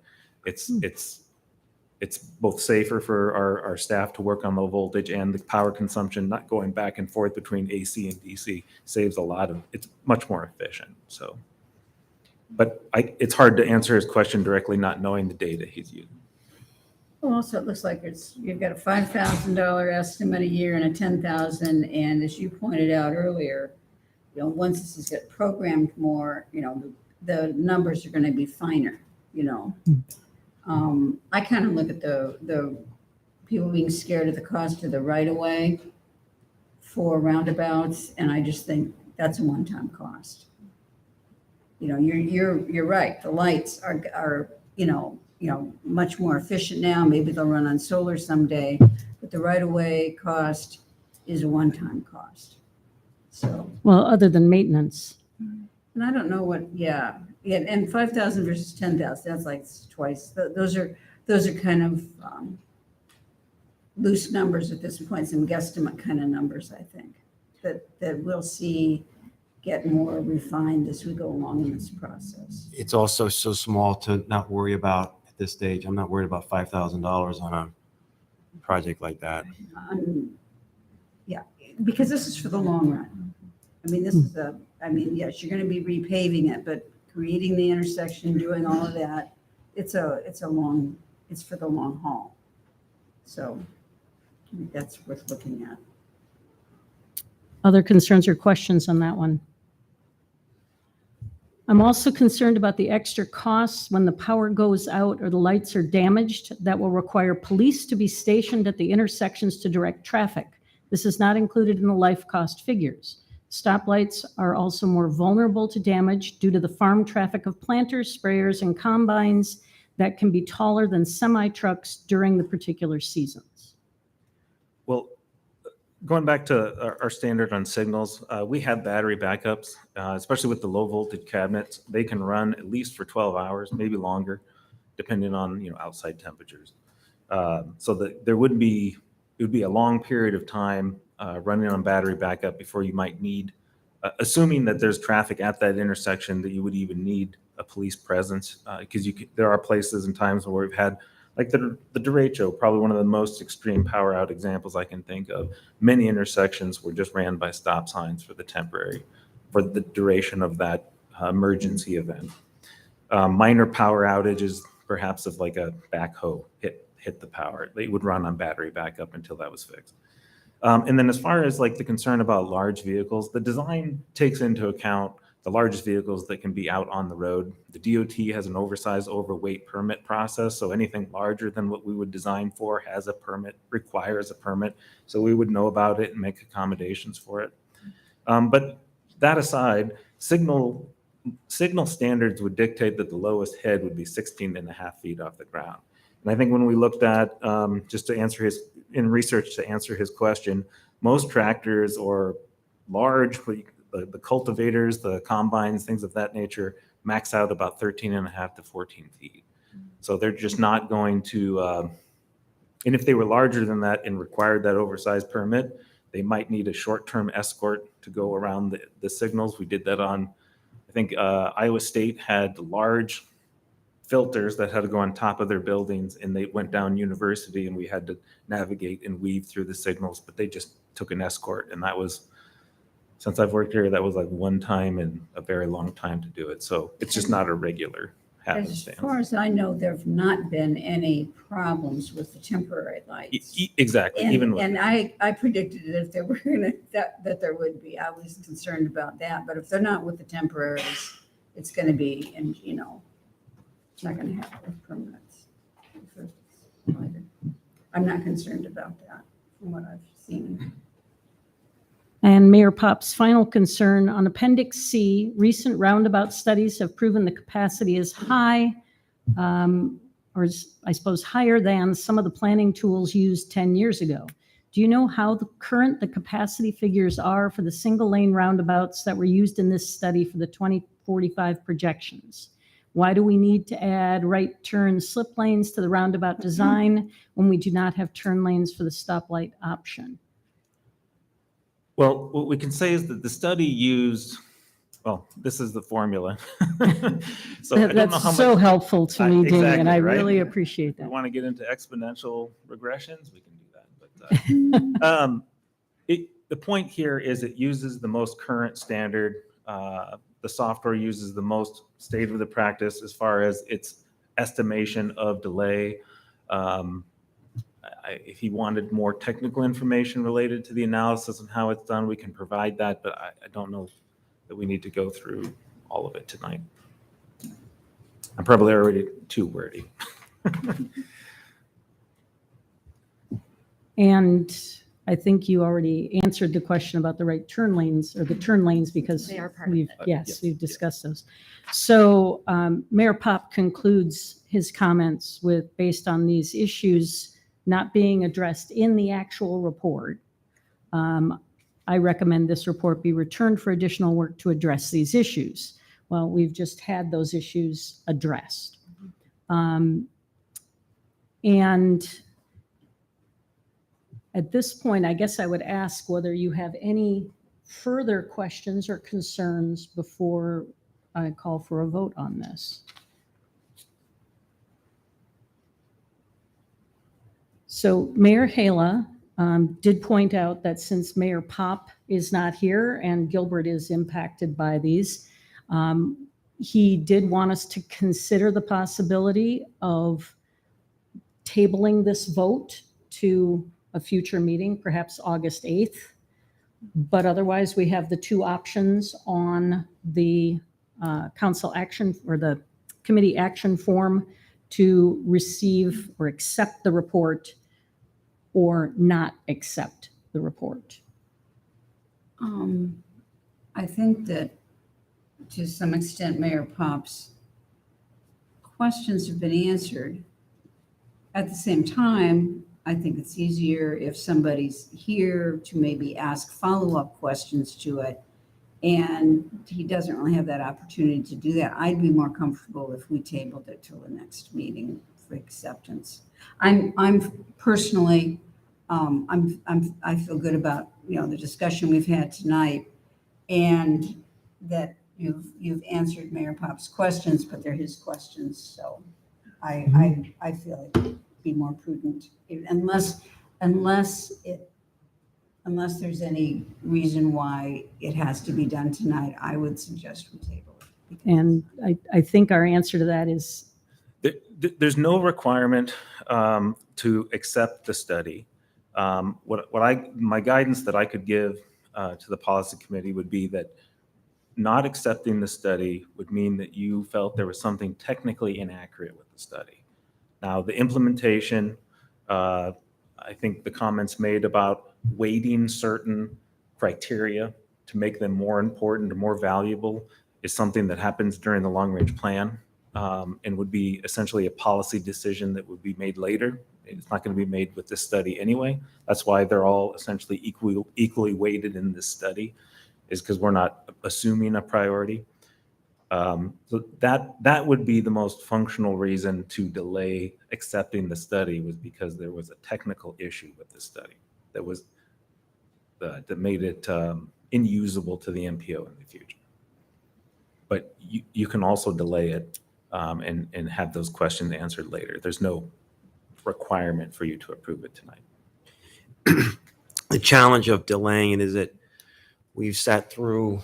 It's both safer for our staff to work on low voltage, and the power consumption not going back and forth between AC and DC saves a lot of, it's much more efficient. So, but it's hard to answer his question directly, not knowing the data he's using. Well, also, it looks like you've got a $5,000 estimate a year and a $10,000, and as you pointed out earlier, once this is get programmed more, the numbers are gonna be finer, I kind of look at the people being scared of the cost of the right-of-way for roundabouts, and I just think that's a one-time cost. You're right, the lights are much more efficient now. Maybe they'll run on solar someday, but the right-of-way cost is a one-time cost. So, Well, other than maintenance. and I don't know and 5,000 versus 10,000, that's like twice. Those are kind of loose numbers at this point, some guesstimate kind of numbers, I think, that we'll see get more refined as we go along in this process. It's also so small to not worry about at this stage. I'm not worried about $5,000 on a project like that. Yeah, because this is for the long run. I mean, yes, you're going to be repaving it, but creating the intersection, doing all of that, it's for the long haul. So I think that's worth looking at. Other concerns or questions on that one? I'm also concerned about the extra costs when the power goes out or the lights are damaged that will require police to be stationed at the intersections to direct traffic. This is not included in the life cost figures. Stoplights are also more vulnerable to damage due to the farm traffic of planters, sprayers, and combines that can be taller than semi-trucks during the particular seasons. Well, going back to our standard on signals, we have battery backups, especially with the low voltage cabinets. They can run at least for 12 hours, maybe longer, depending on outside temperatures. So that it would be a long period of time running on battery backup before you might need, assuming that there's traffic at that intersection, that you would even need a police presence, because there are places and times where we've had, like the derecho, probably one of the most extreme power out examples I can think of. Many intersections were just ran by stop signs for the duration of that emergency event. Minor power outages, perhaps of like a backhoe hit the power, they would run on battery backup until that was fixed. And then as far as like the concern about large vehicles, the design takes into account the largest vehicles that can be out on the road. The DOT has an oversized overweight permit process, so anything larger than what we would design for has a permit, requires a permit, so we would know about it and make accommodations for it. But that aside, signal standards would dictate that the lowest head would be 16.5 feet off the ground. And I think when we looked at, just to answer his question, most tractors or large, the cultivators, the combines, things of that nature, max out about 13.5 to 14 feet. So they're just not going to, and if they were larger than that and required that oversized permit, they might need a short-term escort to go around the signals. We did that on, I think Iowa State had large filters that had to go on top of their buildings, and they went down University, and we had to navigate and weave through the signals, but they just took an escort, and that was, since I've worked here, that was like one time in a very long time to do it. So it's just not a regular happenstance. As far as I know, there have not been any problems with the temporary lights. Exactly. And I predicted that if there were that there would be. I was concerned about that, but if they're not with the temporaries, it's going to be, and it's not going to have permanents. I'm not concerned about that from what I've seen. And Mayor Pop's final concern on Appendix C, recent roundabout studies have proven the capacity is high, or is, I suppose, higher than some of the planning tools used 10 years ago. Do you know how the capacity figures are for the single lane roundabouts that were used in this study for the 2045 projections? Why do we need to add right turn slip lanes to the roundabout design when we do not have turn lanes for the stoplight option? Well, what we can say is that the study used well, this is the formula. So I don't know That's how so much, helpful to me, Damien. exactly, I right? really appreciate we that. want to get into exponential regressions, we can do that. But the point here is it uses the most current standard. The software uses the most state of the practice as far as its estimation of delay. If you wanted more technical information related to the analysis and how it's done, we can provide that, but I don't know that we need to go through all of it tonight. I'm probably already too wordy. And I think you already answered the question about the right turn lanes or the turn lanes because They are part of we've, it. yes, Yes, we've discussed those. So Mayor Pop concludes his comments with, based on these issues not being addressed in the actual report, I recommend this report be returned for additional work to address these issues. Well, we've just had those issues addressed. And at this point, I guess I would ask whether you have any further questions or concerns before I call for a vote on this. So Mayor Hala did point out that since Mayor Pop is not here and Gilbert is impacted by these, he did want us to consider the possibility of tabling this vote to a future meeting, perhaps August 8th. But otherwise, we have the two options on the council action or the committee action form to receive or accept the report or not accept the report. I think that to some extent, Mayor Pop's questions have been answered. At the same time, I think it's easier if somebody's here to maybe ask follow-up questions to it. And he doesn't really have that opportunity to do that. I'd be more comfortable if we tabled it till the next meeting for acceptance. I'm personally, I feel good about, the discussion we've had tonight and that you've answered Mayor Pop's questions, but they're his questions. So I feel it'd be more prudent unless there's any reason why it has to be done tonight, I would suggest we table it. And I think our answer to that is There's no requirement to accept the study. My guidance that I could give to the policy committee would be that not accepting the study would mean that you felt there was something technically inaccurate with the study. Now, the implementation, I think the comments made about weighting certain criteria to make them more important or more valuable is something that happens during the long-range plan and would be essentially a policy decision that would be made later. It's not going to be made with this study anyway. That's why they're all essentially equally weighted in this study, is because we're not assuming a priority. So that would be the most functional reason to delay accepting the study, was because there was a technical issue with the study that made it inusable to the MPO in the future. But you can also delay it and have those questions answered later. There's no requirement for you to approve it tonight. The challenge of delaying it is that we've sat through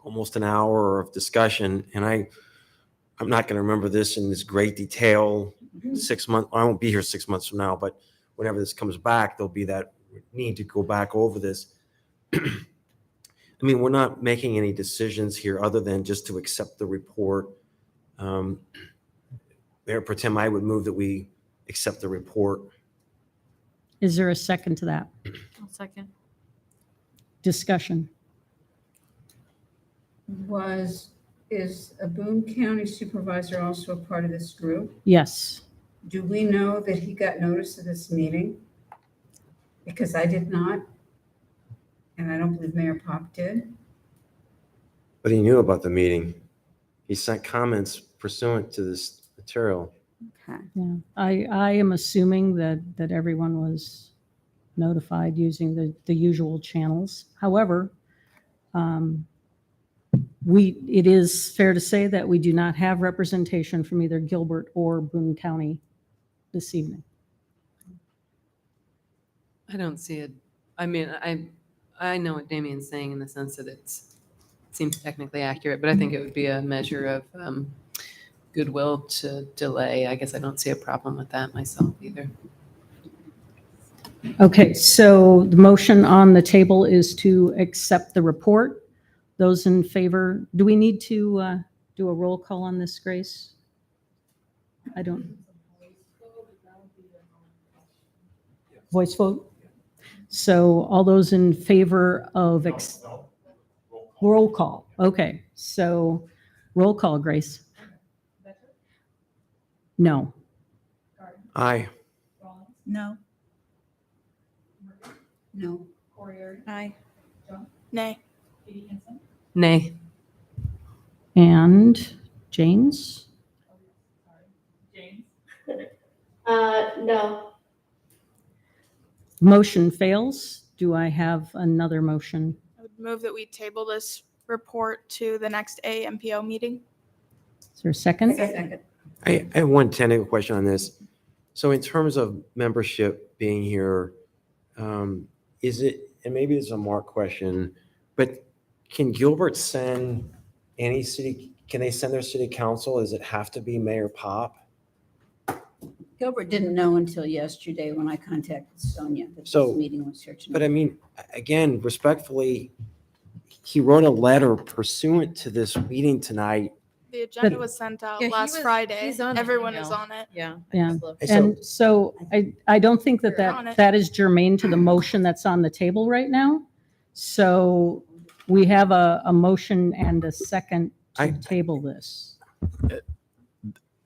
almost an hour of discussion, and I'm not going to remember this in this great detail 6 months. I won't be here 6 months from now, but whenever this comes back, there'll be that need to go back over this. I mean, we're not making any decisions here other than just to accept the report. Mayor Pro Tem, I would move that we accept the report. Is there a second to that? I'll second. Discussion. Is a Boone County supervisor also a part of this group? Yes. Do we know that he got notice of this meeting? Because I did not, and I don't believe Mayor Pop did. But he knew about the meeting. He sent comments pursuant to this material. Okay. Yeah. I am assuming that everyone was notified using the usual channels. However, it is fair to say that we do not have representation from either Gilbert or Boone County this evening. I don't see it. I mean, I know what Damien's saying in the sense that it seems technically accurate, but I think it would be a measure of goodwill to delay. I guess I don't see a problem with that myself either. Okay, so the motion on the table is to accept the report. Those in favor, do we need to do a roll call on this, Grace? I don't. Voice vote? So all those in favor of roll call. Okay, so roll call, Grace. No. Aye. No. No. Aye. Nay. Nay. And James? No. Motion fails. Do I have another motion? I would move that we table this report to the next AMPO meeting. Is there a second? Second. I have one technical question on this. So in terms of membership being here, is it, and maybe it's a Mark question, but can Gilbert send any city, can they send their city council? Does it have to be Mayor Pop? Gilbert didn't know until yesterday when I contacted Sonia that So- this meeting was here But tonight. I mean, again, respectfully, he wrote a letter pursuant to this meeting tonight. The agenda But- was sent out Yeah, he last was- Friday. he's on it, Everyone email. is on it. Yeah. Yeah. So- And so I don't think that We're on it. that is germane to the motion that's on the table right now. So we have a motion and a second to I- table this.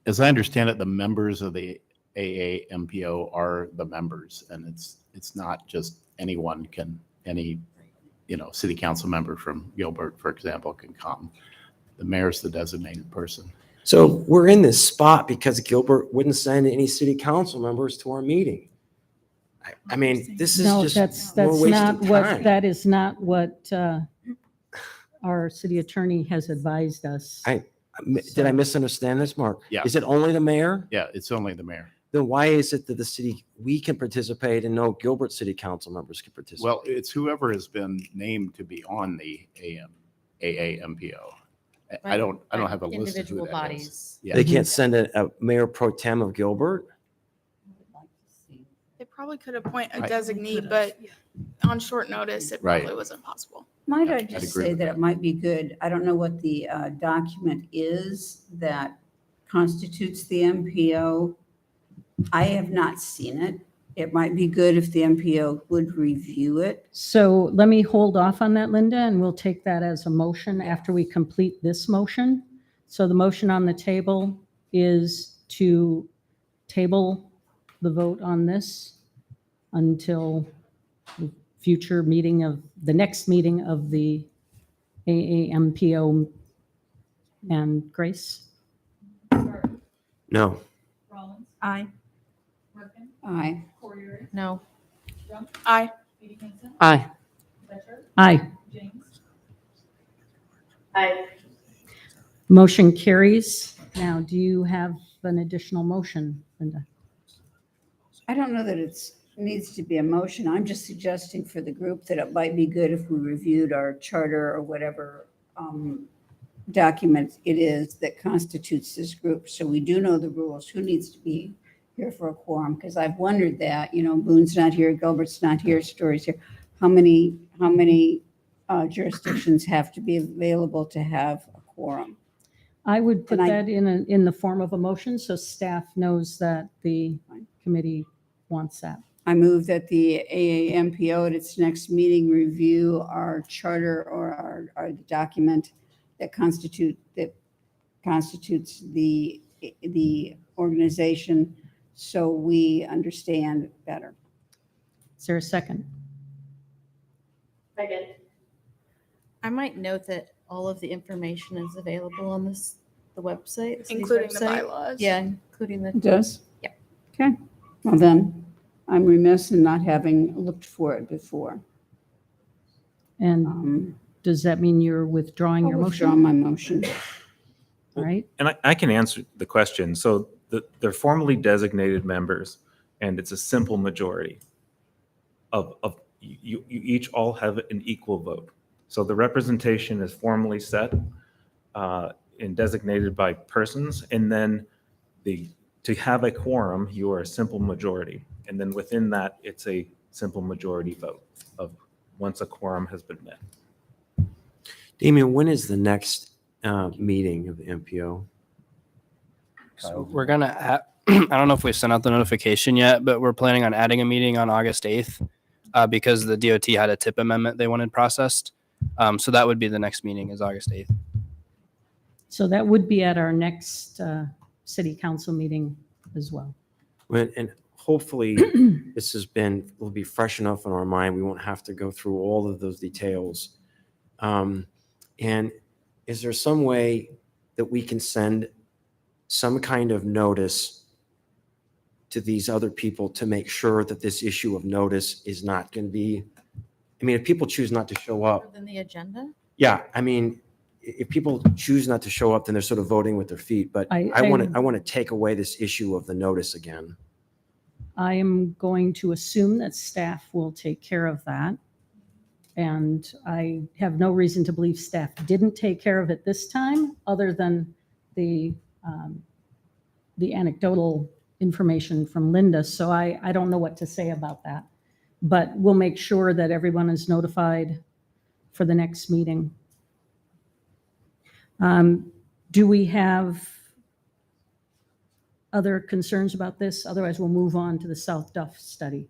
As I understand it, the members of the AAMPO are the members, and it's not just anyone can, any, city council member from Gilbert, for example, can come. The mayor's the designated person. So we're in this spot because Gilbert wouldn't send any city council members to our meeting. I mean, this is No, just that's more not wasted what, time. that is not what our city attorney has advised us. Did I misunderstand this, Mark? Yeah. Is it only the mayor? Yeah, it's only the mayor. Then why is it that the city, we can participate and no Gilbert city council members can participate? Well, it's whoever has been named to be on the AAMPO. I don't have a list of Individual who that is. bodies. Yeah. They can't send a mayor pro tem of Gilbert? They probably could appoint a I- designee, but on short notice, it Right. probably wasn't possible. Might Yeah, I I'd just agree say with that that. it might be good, I don't know what the document is that constitutes the MPO. I have not seen it. It might be good if the MPO would review it. So let me hold off on that, Linda, and we'll take that as a motion after we complete this motion. So the motion on the table is to table the vote on this until the future meeting of, the next meeting of the AAMPO. And Grace? No. Aye. Aye. No. Aye. Aye. Aye. Aye. Motion carries. Now, do you have an additional motion, Linda? I don't know that it's, needs to be a motion. I'm just suggesting for the group that it might be good if we reviewed our charter or whatever document it is that constitutes this group. So we do know the rules, who needs to be here for a quorum, because I've wondered that, Boone's not here, Gilbert's not here, Story's here. How many jurisdictions have to be available to have a quorum? I would put And that in the form of a motion, so staff knows that the committee wants that. I move that the AAMPO at its next meeting review our charter or our document that constitutes the organization, so we understand better. Is there a second? Second. I might note that all of the information is available on the website. the city's Including the website. bylaws. Yeah, including the. It does? Yeah. Okay, well then, I'm remiss in not having looked for it before. And Um, does that mean you're withdrawing your I'll motion? withdraw my motion. All right. And I can answer the question. So they're formally designated members, and it's a simple majority of you each all have an equal vote. So the representation is formally set and designated by persons, and then to have a quorum, you are a simple majority. And then within that, it's a simple majority vote of once a quorum has been met. Damien, when is the next meeting of the MPO? So we're gonna I don't know if we sent out the notification yet, but we're planning on adding a meeting on August 8th because the DOT had a tip amendment they wanted processed. So that would be the next meeting is August 8th. So that would be at our next city council meeting as well. And hopefully this will be fresh enough in our mind. We won't have to go through all of those details. And is there some way that we can send some kind of notice to these other people to make sure that this issue of notice is not going to be, I mean, if people choose not to show up, Than the agenda? yeah, I mean, if people choose not to show up, then they're sort of voting with their feet. But I I want to take away this issue of the notice again. I am going to assume that staff will take care of that. And I have no reason to believe staff didn't take care of it this time, other than the anecdotal information from Linda. So I don't know what to say about that. But we'll make sure that everyone is notified for the next meeting. Do we have other concerns about this? Otherwise, we'll move on to the South Duff study.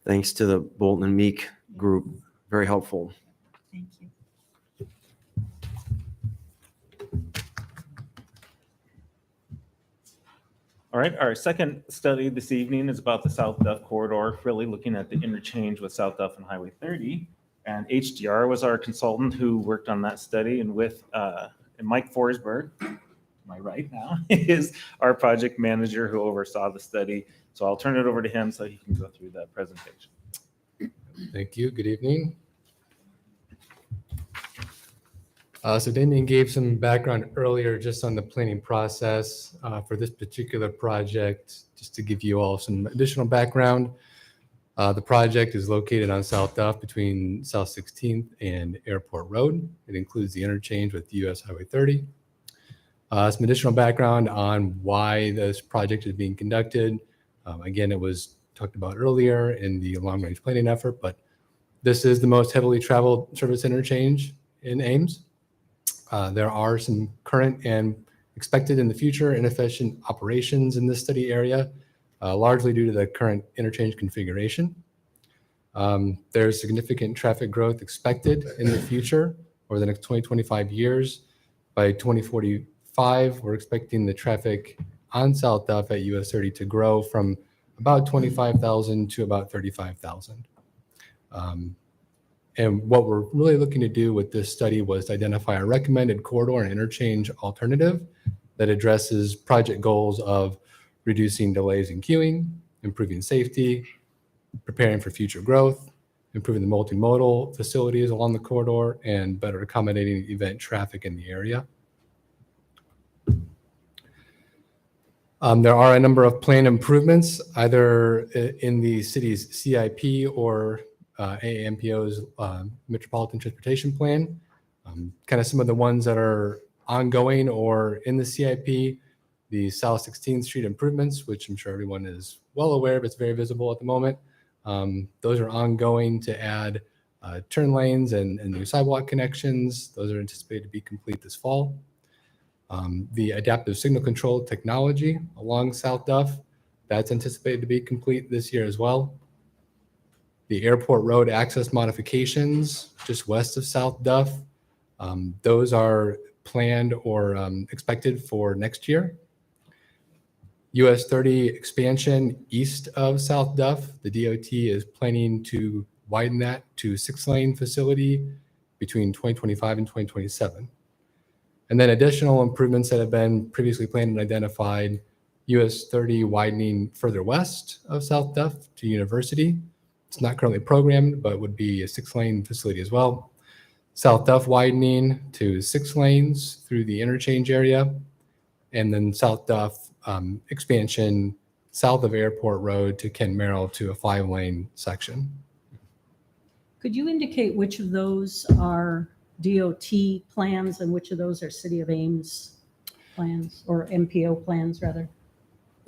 Thanks to the Bolton and Meek group. Very helpful. Thank you. All right, our second study this evening is about the South Duff corridor, really looking at the interchange with South Duff and Highway 30. And HDR was our consultant who worked on that study, and and Mike Forsberg, my right now, is our project manager who oversaw the study. So I'll turn it over to him so he can go through the presentation. Thank you. Good evening. So Damien gave some background earlier just on the planning process for this particular project. Just to give you all some additional background, the project is located on South Duff between South 16th and Airport Road. It includes the interchange with US Highway 30. Some additional background on why this project is being conducted. Again, it was talked about earlier in the long-range planning effort, but this is the most heavily traveled service interchange in Ames. There are some current and expected in the future inefficient operations in this study area, largely due to the current interchange configuration. There's significant traffic growth expected in the future over the next 25 years. By 2045, we're expecting the traffic on South Duff at US 30 to grow from about 25,000 to about 35,000. And what we're really looking to do with this study was to identify a recommended corridor and interchange alternative that addresses project goals of reducing delays in queuing, improving safety, preparing for future growth, improving the multimodal facilities along the corridor, and better accommodating event traffic in the area. There are a number of planned improvements, either in the city's CIP or AAMPO's Metropolitan Transportation Plan. Kind of some of the ones that are ongoing or in the CIP, the South 16th Street improvements, which I'm sure everyone is well aware of. It's very visible at the moment. Those are ongoing to add turn lanes and new sidewalk connections. Those are anticipated to be complete this fall. The adaptive signal control technology along South Duff, that's anticipated to be complete this year as well. The airport road access modifications just west of South Duff, those are planned or expected for next year. US 30 expansion east of South Duff, the DOT is planning to widen that to 6-lane facility between 2025 and 2027. And then additional improvements that have been previously planned and identified: US 30 widening further west of South Duff to University. It's not currently programmed, but would be a 6-lane facility as well. South Duff widening to 6 lanes through the interchange area. And then South Duff expansion south of Airport Road to Ken Merrill to a 5-lane section. Could you indicate which of those are DOT plans and which of those are City of Ames plans, or MPO plans rather?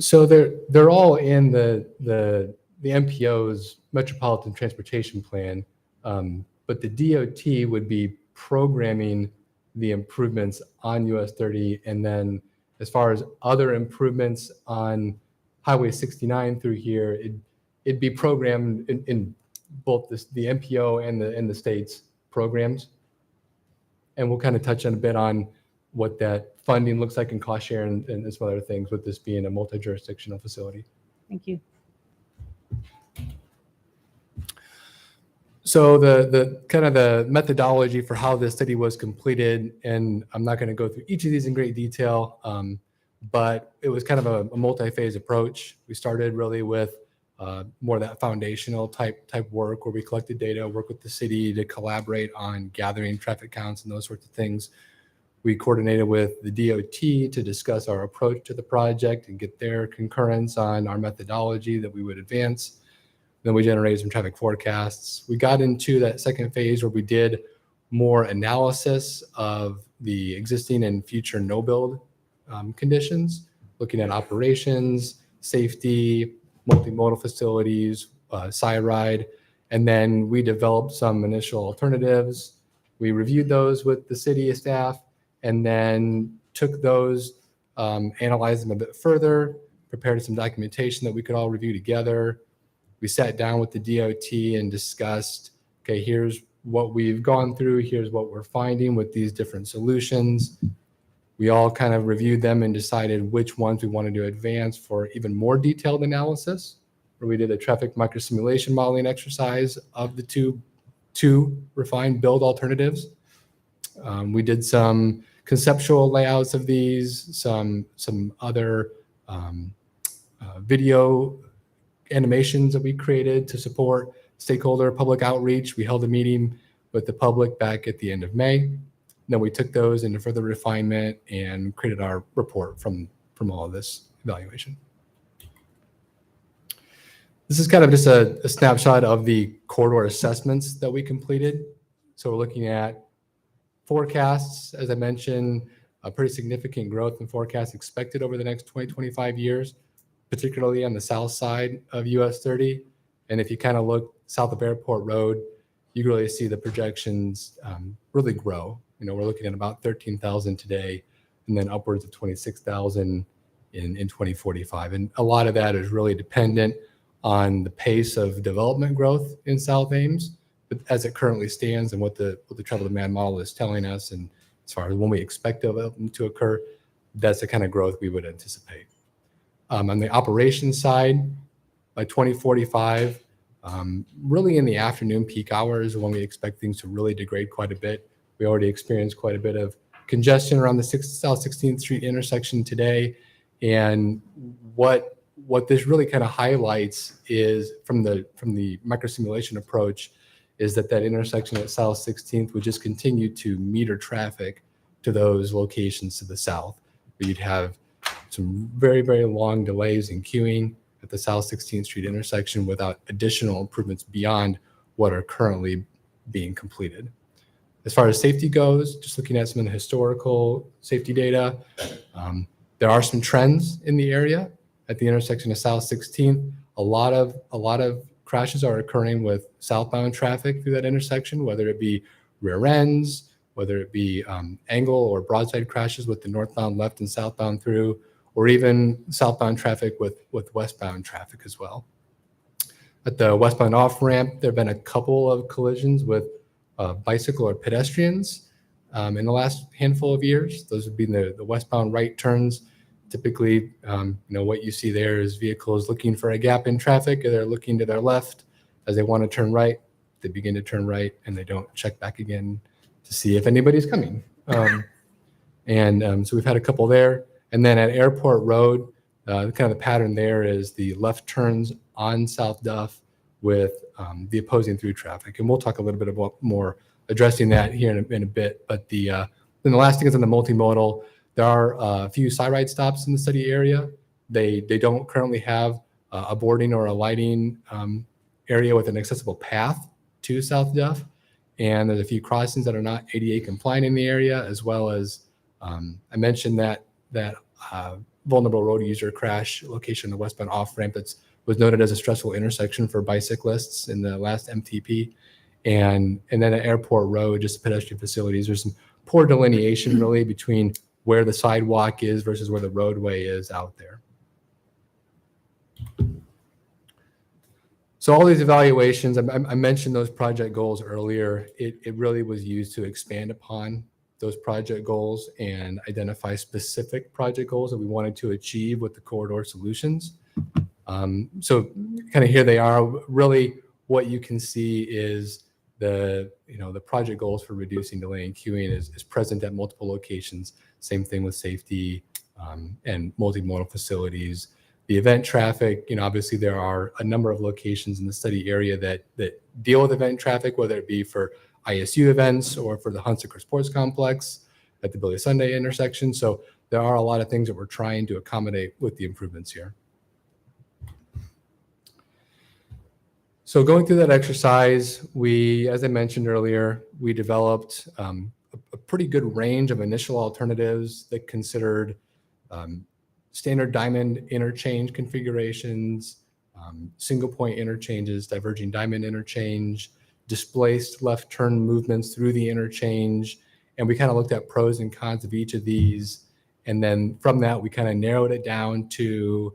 So they're all in the MPO's Metropolitan Transportation Plan, but the DOT would be programming the improvements on US 30, and then as far as other improvements on Highway 69 through here, it'd be programmed in both the MPO and the state's programs. And we'll kind of touch on a bit on what that funding looks like in cost share and some other things, with this being a multi-jurisdictional facility. Thank you. So the kind of the methodology for how this study was completed, and I'm not going to go through each of these in great detail, but it was kind of a multi-phase approach. We started really with more of that foundational type work, where we collected data, work with the city to collaborate on gathering traffic counts and those sorts of things. We coordinated with the DOT to discuss our approach to the project and get their concurrence on our methodology that we would advance. Then we generated some traffic forecasts. We got into that second phase where we did more analysis of the existing and future no-build conditions, looking at operations, safety, multimodal facilities, SIRIDE, and then we developed some initial alternatives. We reviewed those with the city staff, and then took those, analyzed them a bit further, prepared some documentation that we could all review together. We sat down with the DOT and discussed, okay, here's what we've gone through, here's what we're finding with these different solutions. We all kind of reviewed them and decided which ones we wanted to advance for even more detailed analysis, where we did a traffic microsimulation modeling exercise of the two refined build alternatives. We did some conceptual layouts of these, some other video animations that we created to support stakeholder public outreach. We held a meeting with the public back at the end of May. Then we took those into further refinement and created our report from all of this evaluation. This is kind of just a snapshot of the corridor assessments that we completed. So we're looking at forecasts, as I mentioned, a pretty significant growth in forecasts expected over the next 20-25 years, particularly on the south side of US 30. And if you kind of look south of Airport Road, you really see the projections really grow. You know, we're looking at about 13,000 today, and then upwards of 26,000 in 2045. And a lot of that is really dependent on the pace of development growth in South Ames, but as it currently stands and what the travel demand model is telling us, and as far as when we expect development to occur, that's the kind of growth we would anticipate. On the operations side, by 2045, really in the afternoon peak hours when we expect things to really degrade quite a bit. We already experienced quite a bit of congestion around the South 16th Street intersection today. And what this really kind of highlights is from the microsimulation approach is that intersection at South 16th would just continue to meter traffic to those locations to the south. You'd have some very, very long delays in queuing at the South 16th Street intersection without additional improvements beyond what are currently being completed. As far as safety goes, just looking at some of the historical safety data, there are some trends in the area at the intersection of South 16th. A lot of crashes are occurring with southbound traffic through that intersection, whether it be rear ends, whether it be angle or broadside crashes with the northbound left and southbound through, or even southbound traffic with westbound traffic as well. At the westbound off-ramp, there have been a couple of collisions with bicycle or pedestrians in the last handful of years. Those would be the westbound right turns. Typically, what you see there is vehicles looking for a gap in traffic, or they're looking to their left as they want to turn right. They begin to turn right and they don't check back again to see if anybody's coming. So we've had a couple there. And then at Airport Road, kind of the pattern there is the left turns on South Duff with the opposing through traffic. And we'll talk a little bit about more addressing that here in a bit. But then the last thing is on the multimodal. There are a few side ride stops in the study area. They don't currently have a boarding or a lighting area with an accessible path to South Duff. And there's a few crossings that are not ADA compliant in the area, as well as I mentioned that vulnerable road user crash location, the westbound off ramp that was noted as a stressful intersection for bicyclists in the last MTP. And then at Airport Road, just pedestrian facilities, there's some poor delineation really between where the sidewalk is versus where the roadway is out there. So all these evaluations, I mentioned those project goals earlier. It really was used to expand upon those project goals and identify specific project goals that we wanted to achieve with the corridor solutions. So kind of here they are. Really what you can see is the project goals for reducing delay and queuing is present at multiple locations. Same thing with safety and multimodal facilities. The event traffic, obviously there are a number of locations in the study area that deal with event traffic, whether it be for ISU events or for the Hunsaker Sports Complex at the Billy Sunday intersection. So there are a lot of things that we're trying to accommodate with the improvements here. So going through that exercise, as I mentioned earlier, we developed a pretty good range of initial alternatives that considered standard diamond interchange configurations, single point interchanges, diverging diamond interchange, displaced left turn movements through the interchange. And we kind of looked at pros and cons of each of these. And then from that, we kind of narrowed it down to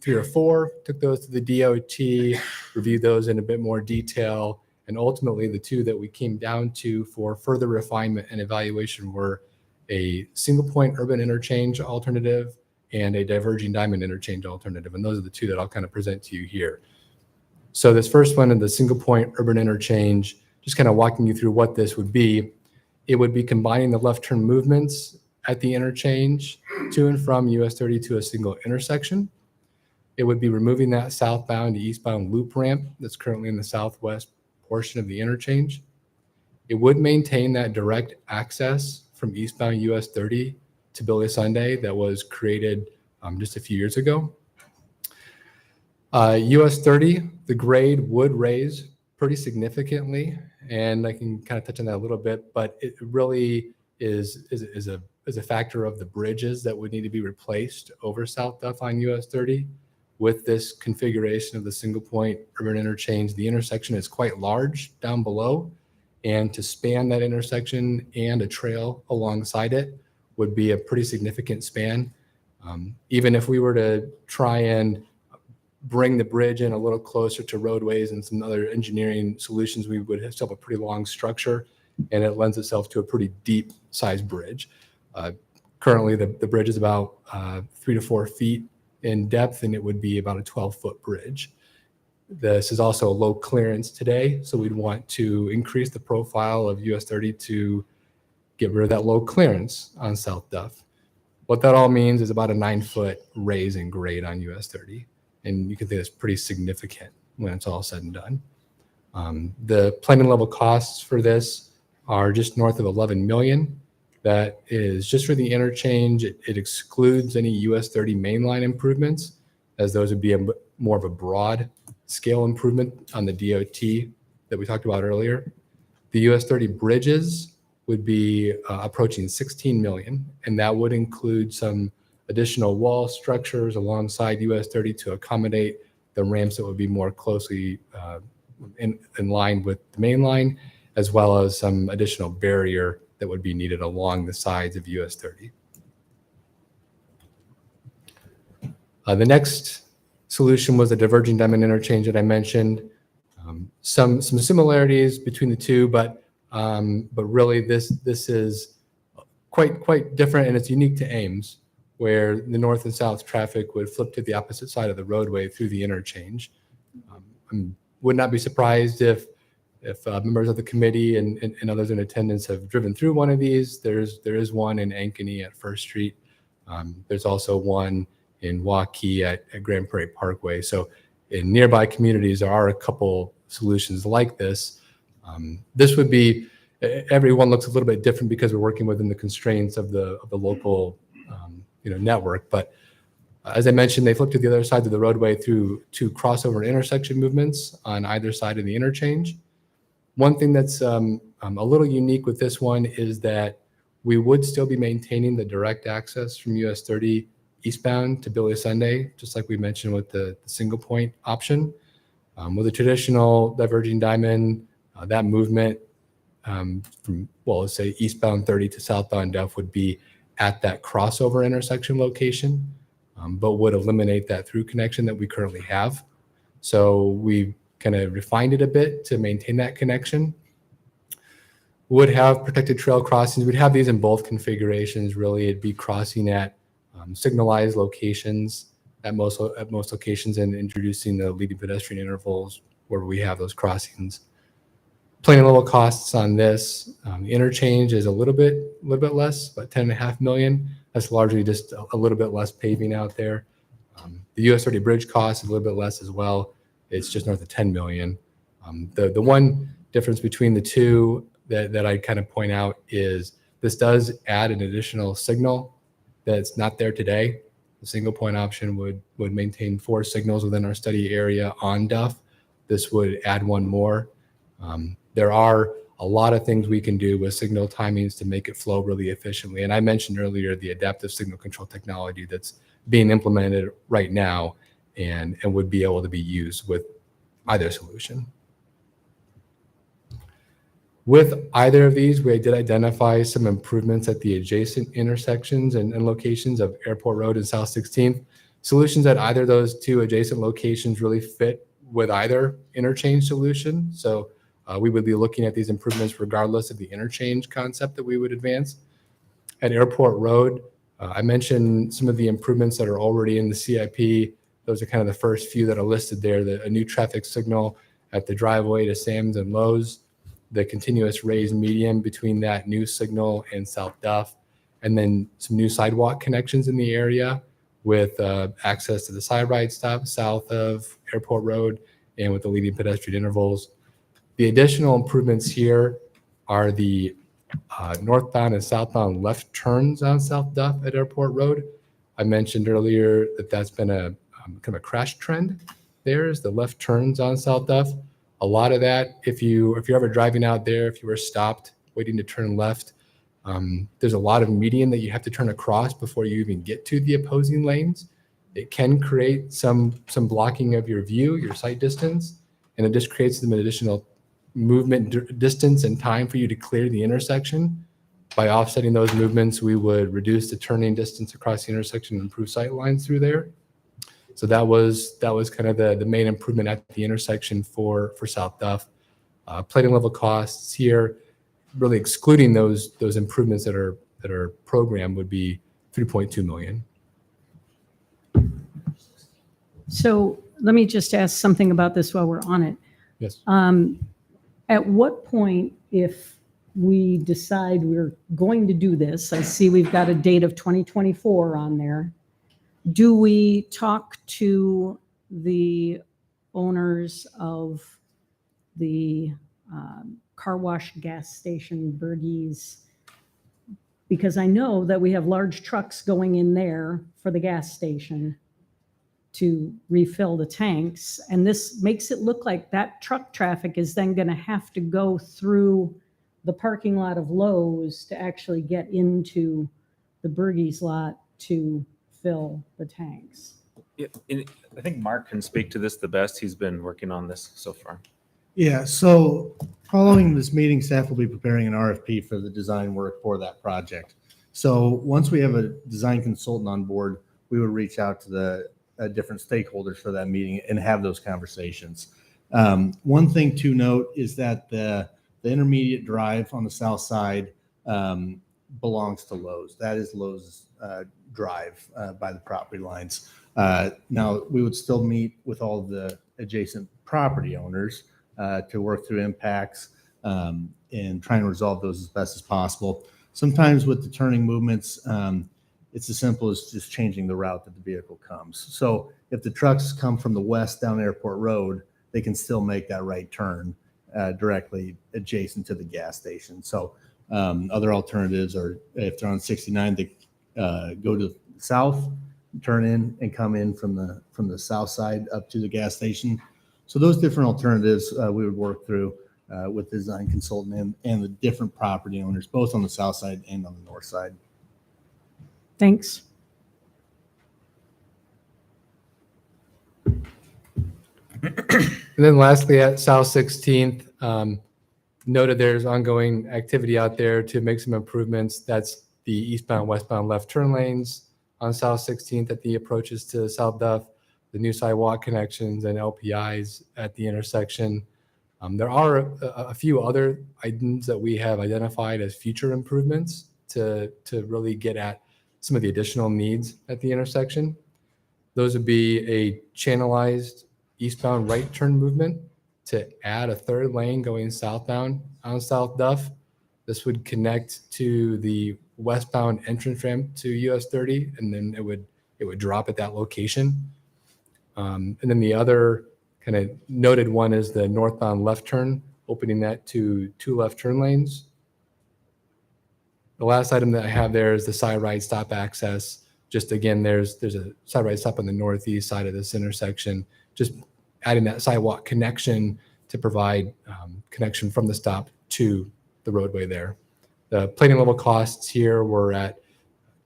3 or 4, took those to the DOT, reviewed those in a bit more detail. And ultimately, the 2 that we came down to for further refinement and evaluation were a single point urban interchange alternative and a diverging diamond interchange alternative. And those are the 2 that I'll kind of present to you here. So this first one in the single point urban interchange, just kind of walking you through what this would be. It would be combining the left turn movements at the interchange to and from US 30 to a single intersection. It would be removing that southbound to eastbound loop ramp that's currently in the southwest portion of the interchange. It would maintain that direct access from eastbound US 30 to Billy Sunday that was created just a few years ago. US 30, the grade would raise pretty significantly, and I can kind of touch on that a little bit, but it really is a factor of the bridges that would need to be replaced over South Duff on US 30. With this configuration of the single point urban interchange, the intersection is quite large down below, and to span that intersection and a trail alongside it would be a pretty significant span. Even if we were to try and bring the bridge in a little closer to roadways and some other engineering solutions, we would still have a pretty long structure, and it lends itself to a pretty deep sized bridge. Currently, the bridge is about 3 to 4 feet in depth, and it would be about a 12-foot bridge. This is also low clearance today, so we'd want to increase the profile of US 30 to get rid of that low clearance on South Duff. What that all means is about a 9-foot raise in grade on US 30. And you can think that's pretty significant when it's all said and done. The planning level costs for this are just north of 11 million. That is just for the interchange. It excludes any US 30 mainline improvements, as those would be more of a broad scale improvement on the DOT that we talked about earlier. The US 30 bridges would be approaching 16 million, and that would include some additional wall structures alongside US 30 to accommodate the ramps that would be more closely in line with the main line, as well as some additional barrier that would be needed along the sides of US 30. The next solution was a diverging diamond interchange that I mentioned. Some similarities between the 2, but really this is quite different, and it's unique to Ames, where the north and south traffic would flip to the opposite side of the roadway through the interchange. I would not be surprised if if members of the committee and others in attendance have driven through one of these, there is one in Ankeny at First Street. There's also one in Waukee at Grand Prairie Parkway. So in nearby communities, there are a couple solutions like this. This would be, everyone looks a little bit different because we're working within the constraints of the local network. But as I mentioned, they flip to the other side of the roadway through two crossover intersection movements on either side of the interchange. One thing that's a little unique with this one is that we would still be maintaining the direct access from US 30 eastbound to Billy Sunday, just like we mentioned with the single point option. With a traditional diverging diamond, that movement from, well, let's say eastbound 30 to southbound Duff would be at that crossover intersection location, but would eliminate that through connection that we currently have. So we kind of refined it a bit to maintain that connection. Would have protected trail crossings. We'd have these in both configurations. Really, it'd be crossing at signalized locations at most locations, and introducing the leading pedestrian intervals where we have those crossings. Planning level costs on this, the interchange is a little bit less, about $10.5 million. That's largely just a little bit less paving out there. The US 30 bridge cost is a little bit less as well. It's just north of $10 million. The one difference between the two that I kind of point out is this does add an additional signal that's not there today. The single point option would maintain 4 signals within our study area on Duff. This would add one more. There are a lot of things we can do with signal timings to make it flow really efficiently. And I mentioned earlier the adaptive signal control technology that's being implemented right now and would be able to be used with either solution. With either of these, we did identify some improvements at the adjacent intersections and locations of Airport Road and South 16th. Solutions at either of those two adjacent locations really fit with either interchange solution. So we would be looking at these improvements regardless of the interchange concept that we would advance. At Airport Road, I mentioned some of the improvements that are already in the CIP. Those are kind of the first few that are listed there. A new traffic signal at the driveway to Sam's and Lowe's, the continuous raised median between that new signal and South Duff, and then some new sidewalk connections in the area with access to the side ride stop south of Airport Road and with the leading pedestrian intervals. The additional improvements here are the northbound and southbound left turns on South Duff at Airport Road. I mentioned earlier that that's been a kind of a crash trend. There's the left turns on South Duff. A lot of that, if you're ever driving out there, if you were stopped waiting to turn left, there's a lot of median that you have to turn across before you even get to the opposing lanes. It can create some blocking of your view, your sight distance, and it just creates some additional movement distance and time for you to clear the intersection. By offsetting those movements, we would reduce the turning distance across the intersection and improve sight lines through there. So that was kind of the main improvement at the intersection for South Duff. Plating level costs here, really excluding those improvements that are programmed, would be $3.2 million. So let me just ask something about this while we're on it. Yes. At what point, if we decide we're going to do this, I see we've got a date of 2024 on there. Do we talk to the owners of the car wash gas station, Bergie's? Because I know that we have large trucks going in there for the gas station to refill the tanks. And this makes it look like that truck traffic is then going to have to go through the parking lot of Lowe's to actually get into the Bergie's lot to fill the tanks. Yeah, I think Mark can speak to this the best. He's been working on this so far. Yeah, so following this meeting, staff will be preparing an RFP for the design work for that project. So once we have a design consultant on board, we will reach out to the different stakeholders for that meeting and have those conversations. One thing to note is that the intermediate drive on the south side belongs to Lowe's. That is Lowe's drive by the property lines. Now, we would still meet with all the adjacent property owners to work through impacts and try and resolve those as best as possible. Sometimes with the turning movements, it's as simple as just changing the route that the vehicle comes. So if the trucks come from the west down Airport Road, they can still make that right turn directly adjacent to the gas station. So other alternatives are if they're on 69, they go to the south, turn in and come in from the south side up to the gas station. So those different alternatives we would work through with the design consultant and the different property owners, both on the south side and on the north side. Thanks. And then lastly, at South 16th, noted there's ongoing activity out there to make some improvements. That's the eastbound, westbound left turn lanes on South 16th at the approaches to South Duff, the new sidewalk connections and LPIs at the intersection. There are a few other items that we have identified as future improvements to really get at some of the additional needs at the intersection. Those would be a channelized eastbound right turn movement to add a third lane going southbound on South Duff. This would connect to the westbound entrance ramp to US 30, and then it would drop at that location. And then the other kind of noted one is the northbound left turn, opening that to 2 left turn lanes. The last item that I have there is the side right stop access. Just again, there's a side right stop on the northeast side of this intersection. Just adding that sidewalk connection to provide connection from the stop to the roadway there. The plating level costs here were at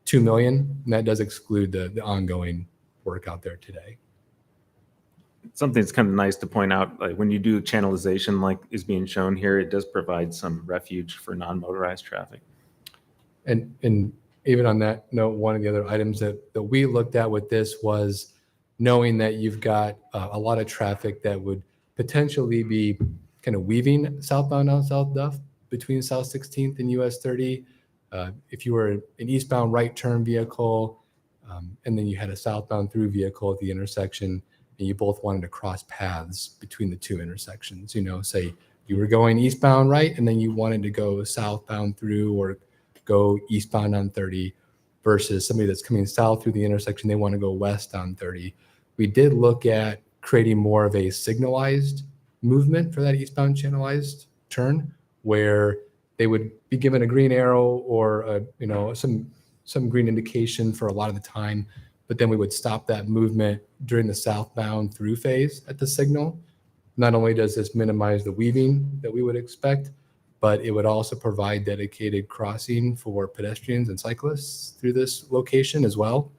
$2 million, and that does exclude the ongoing work out there today. Something that's kind of nice to point out, like when you do channelization like is being shown here, it does provide some refuge for non-motorized traffic. And even on that note, one of the other items that we looked at with this was knowing that you've got a lot of traffic that would potentially be kind of weaving southbound on South Duff between South 16th and US 30. If you were an eastbound right turn vehicle, and then you had a southbound through vehicle at the intersection, and you both wanted to cross paths between the two intersections, say you were going eastbound right, and then you wanted to go southbound through or go eastbound on 30 versus somebody that's coming south through the intersection, they want to go west on 30. We did look at creating more of a signalized movement for that eastbound channelized turn where they would be given a green arrow or some green indication for a lot of the time, but then we would stop that movement during the southbound through phase at the signal. Not only does this minimize the weaving that we would expect, but it would also provide dedicated crossing for pedestrians and cyclists through this location as well.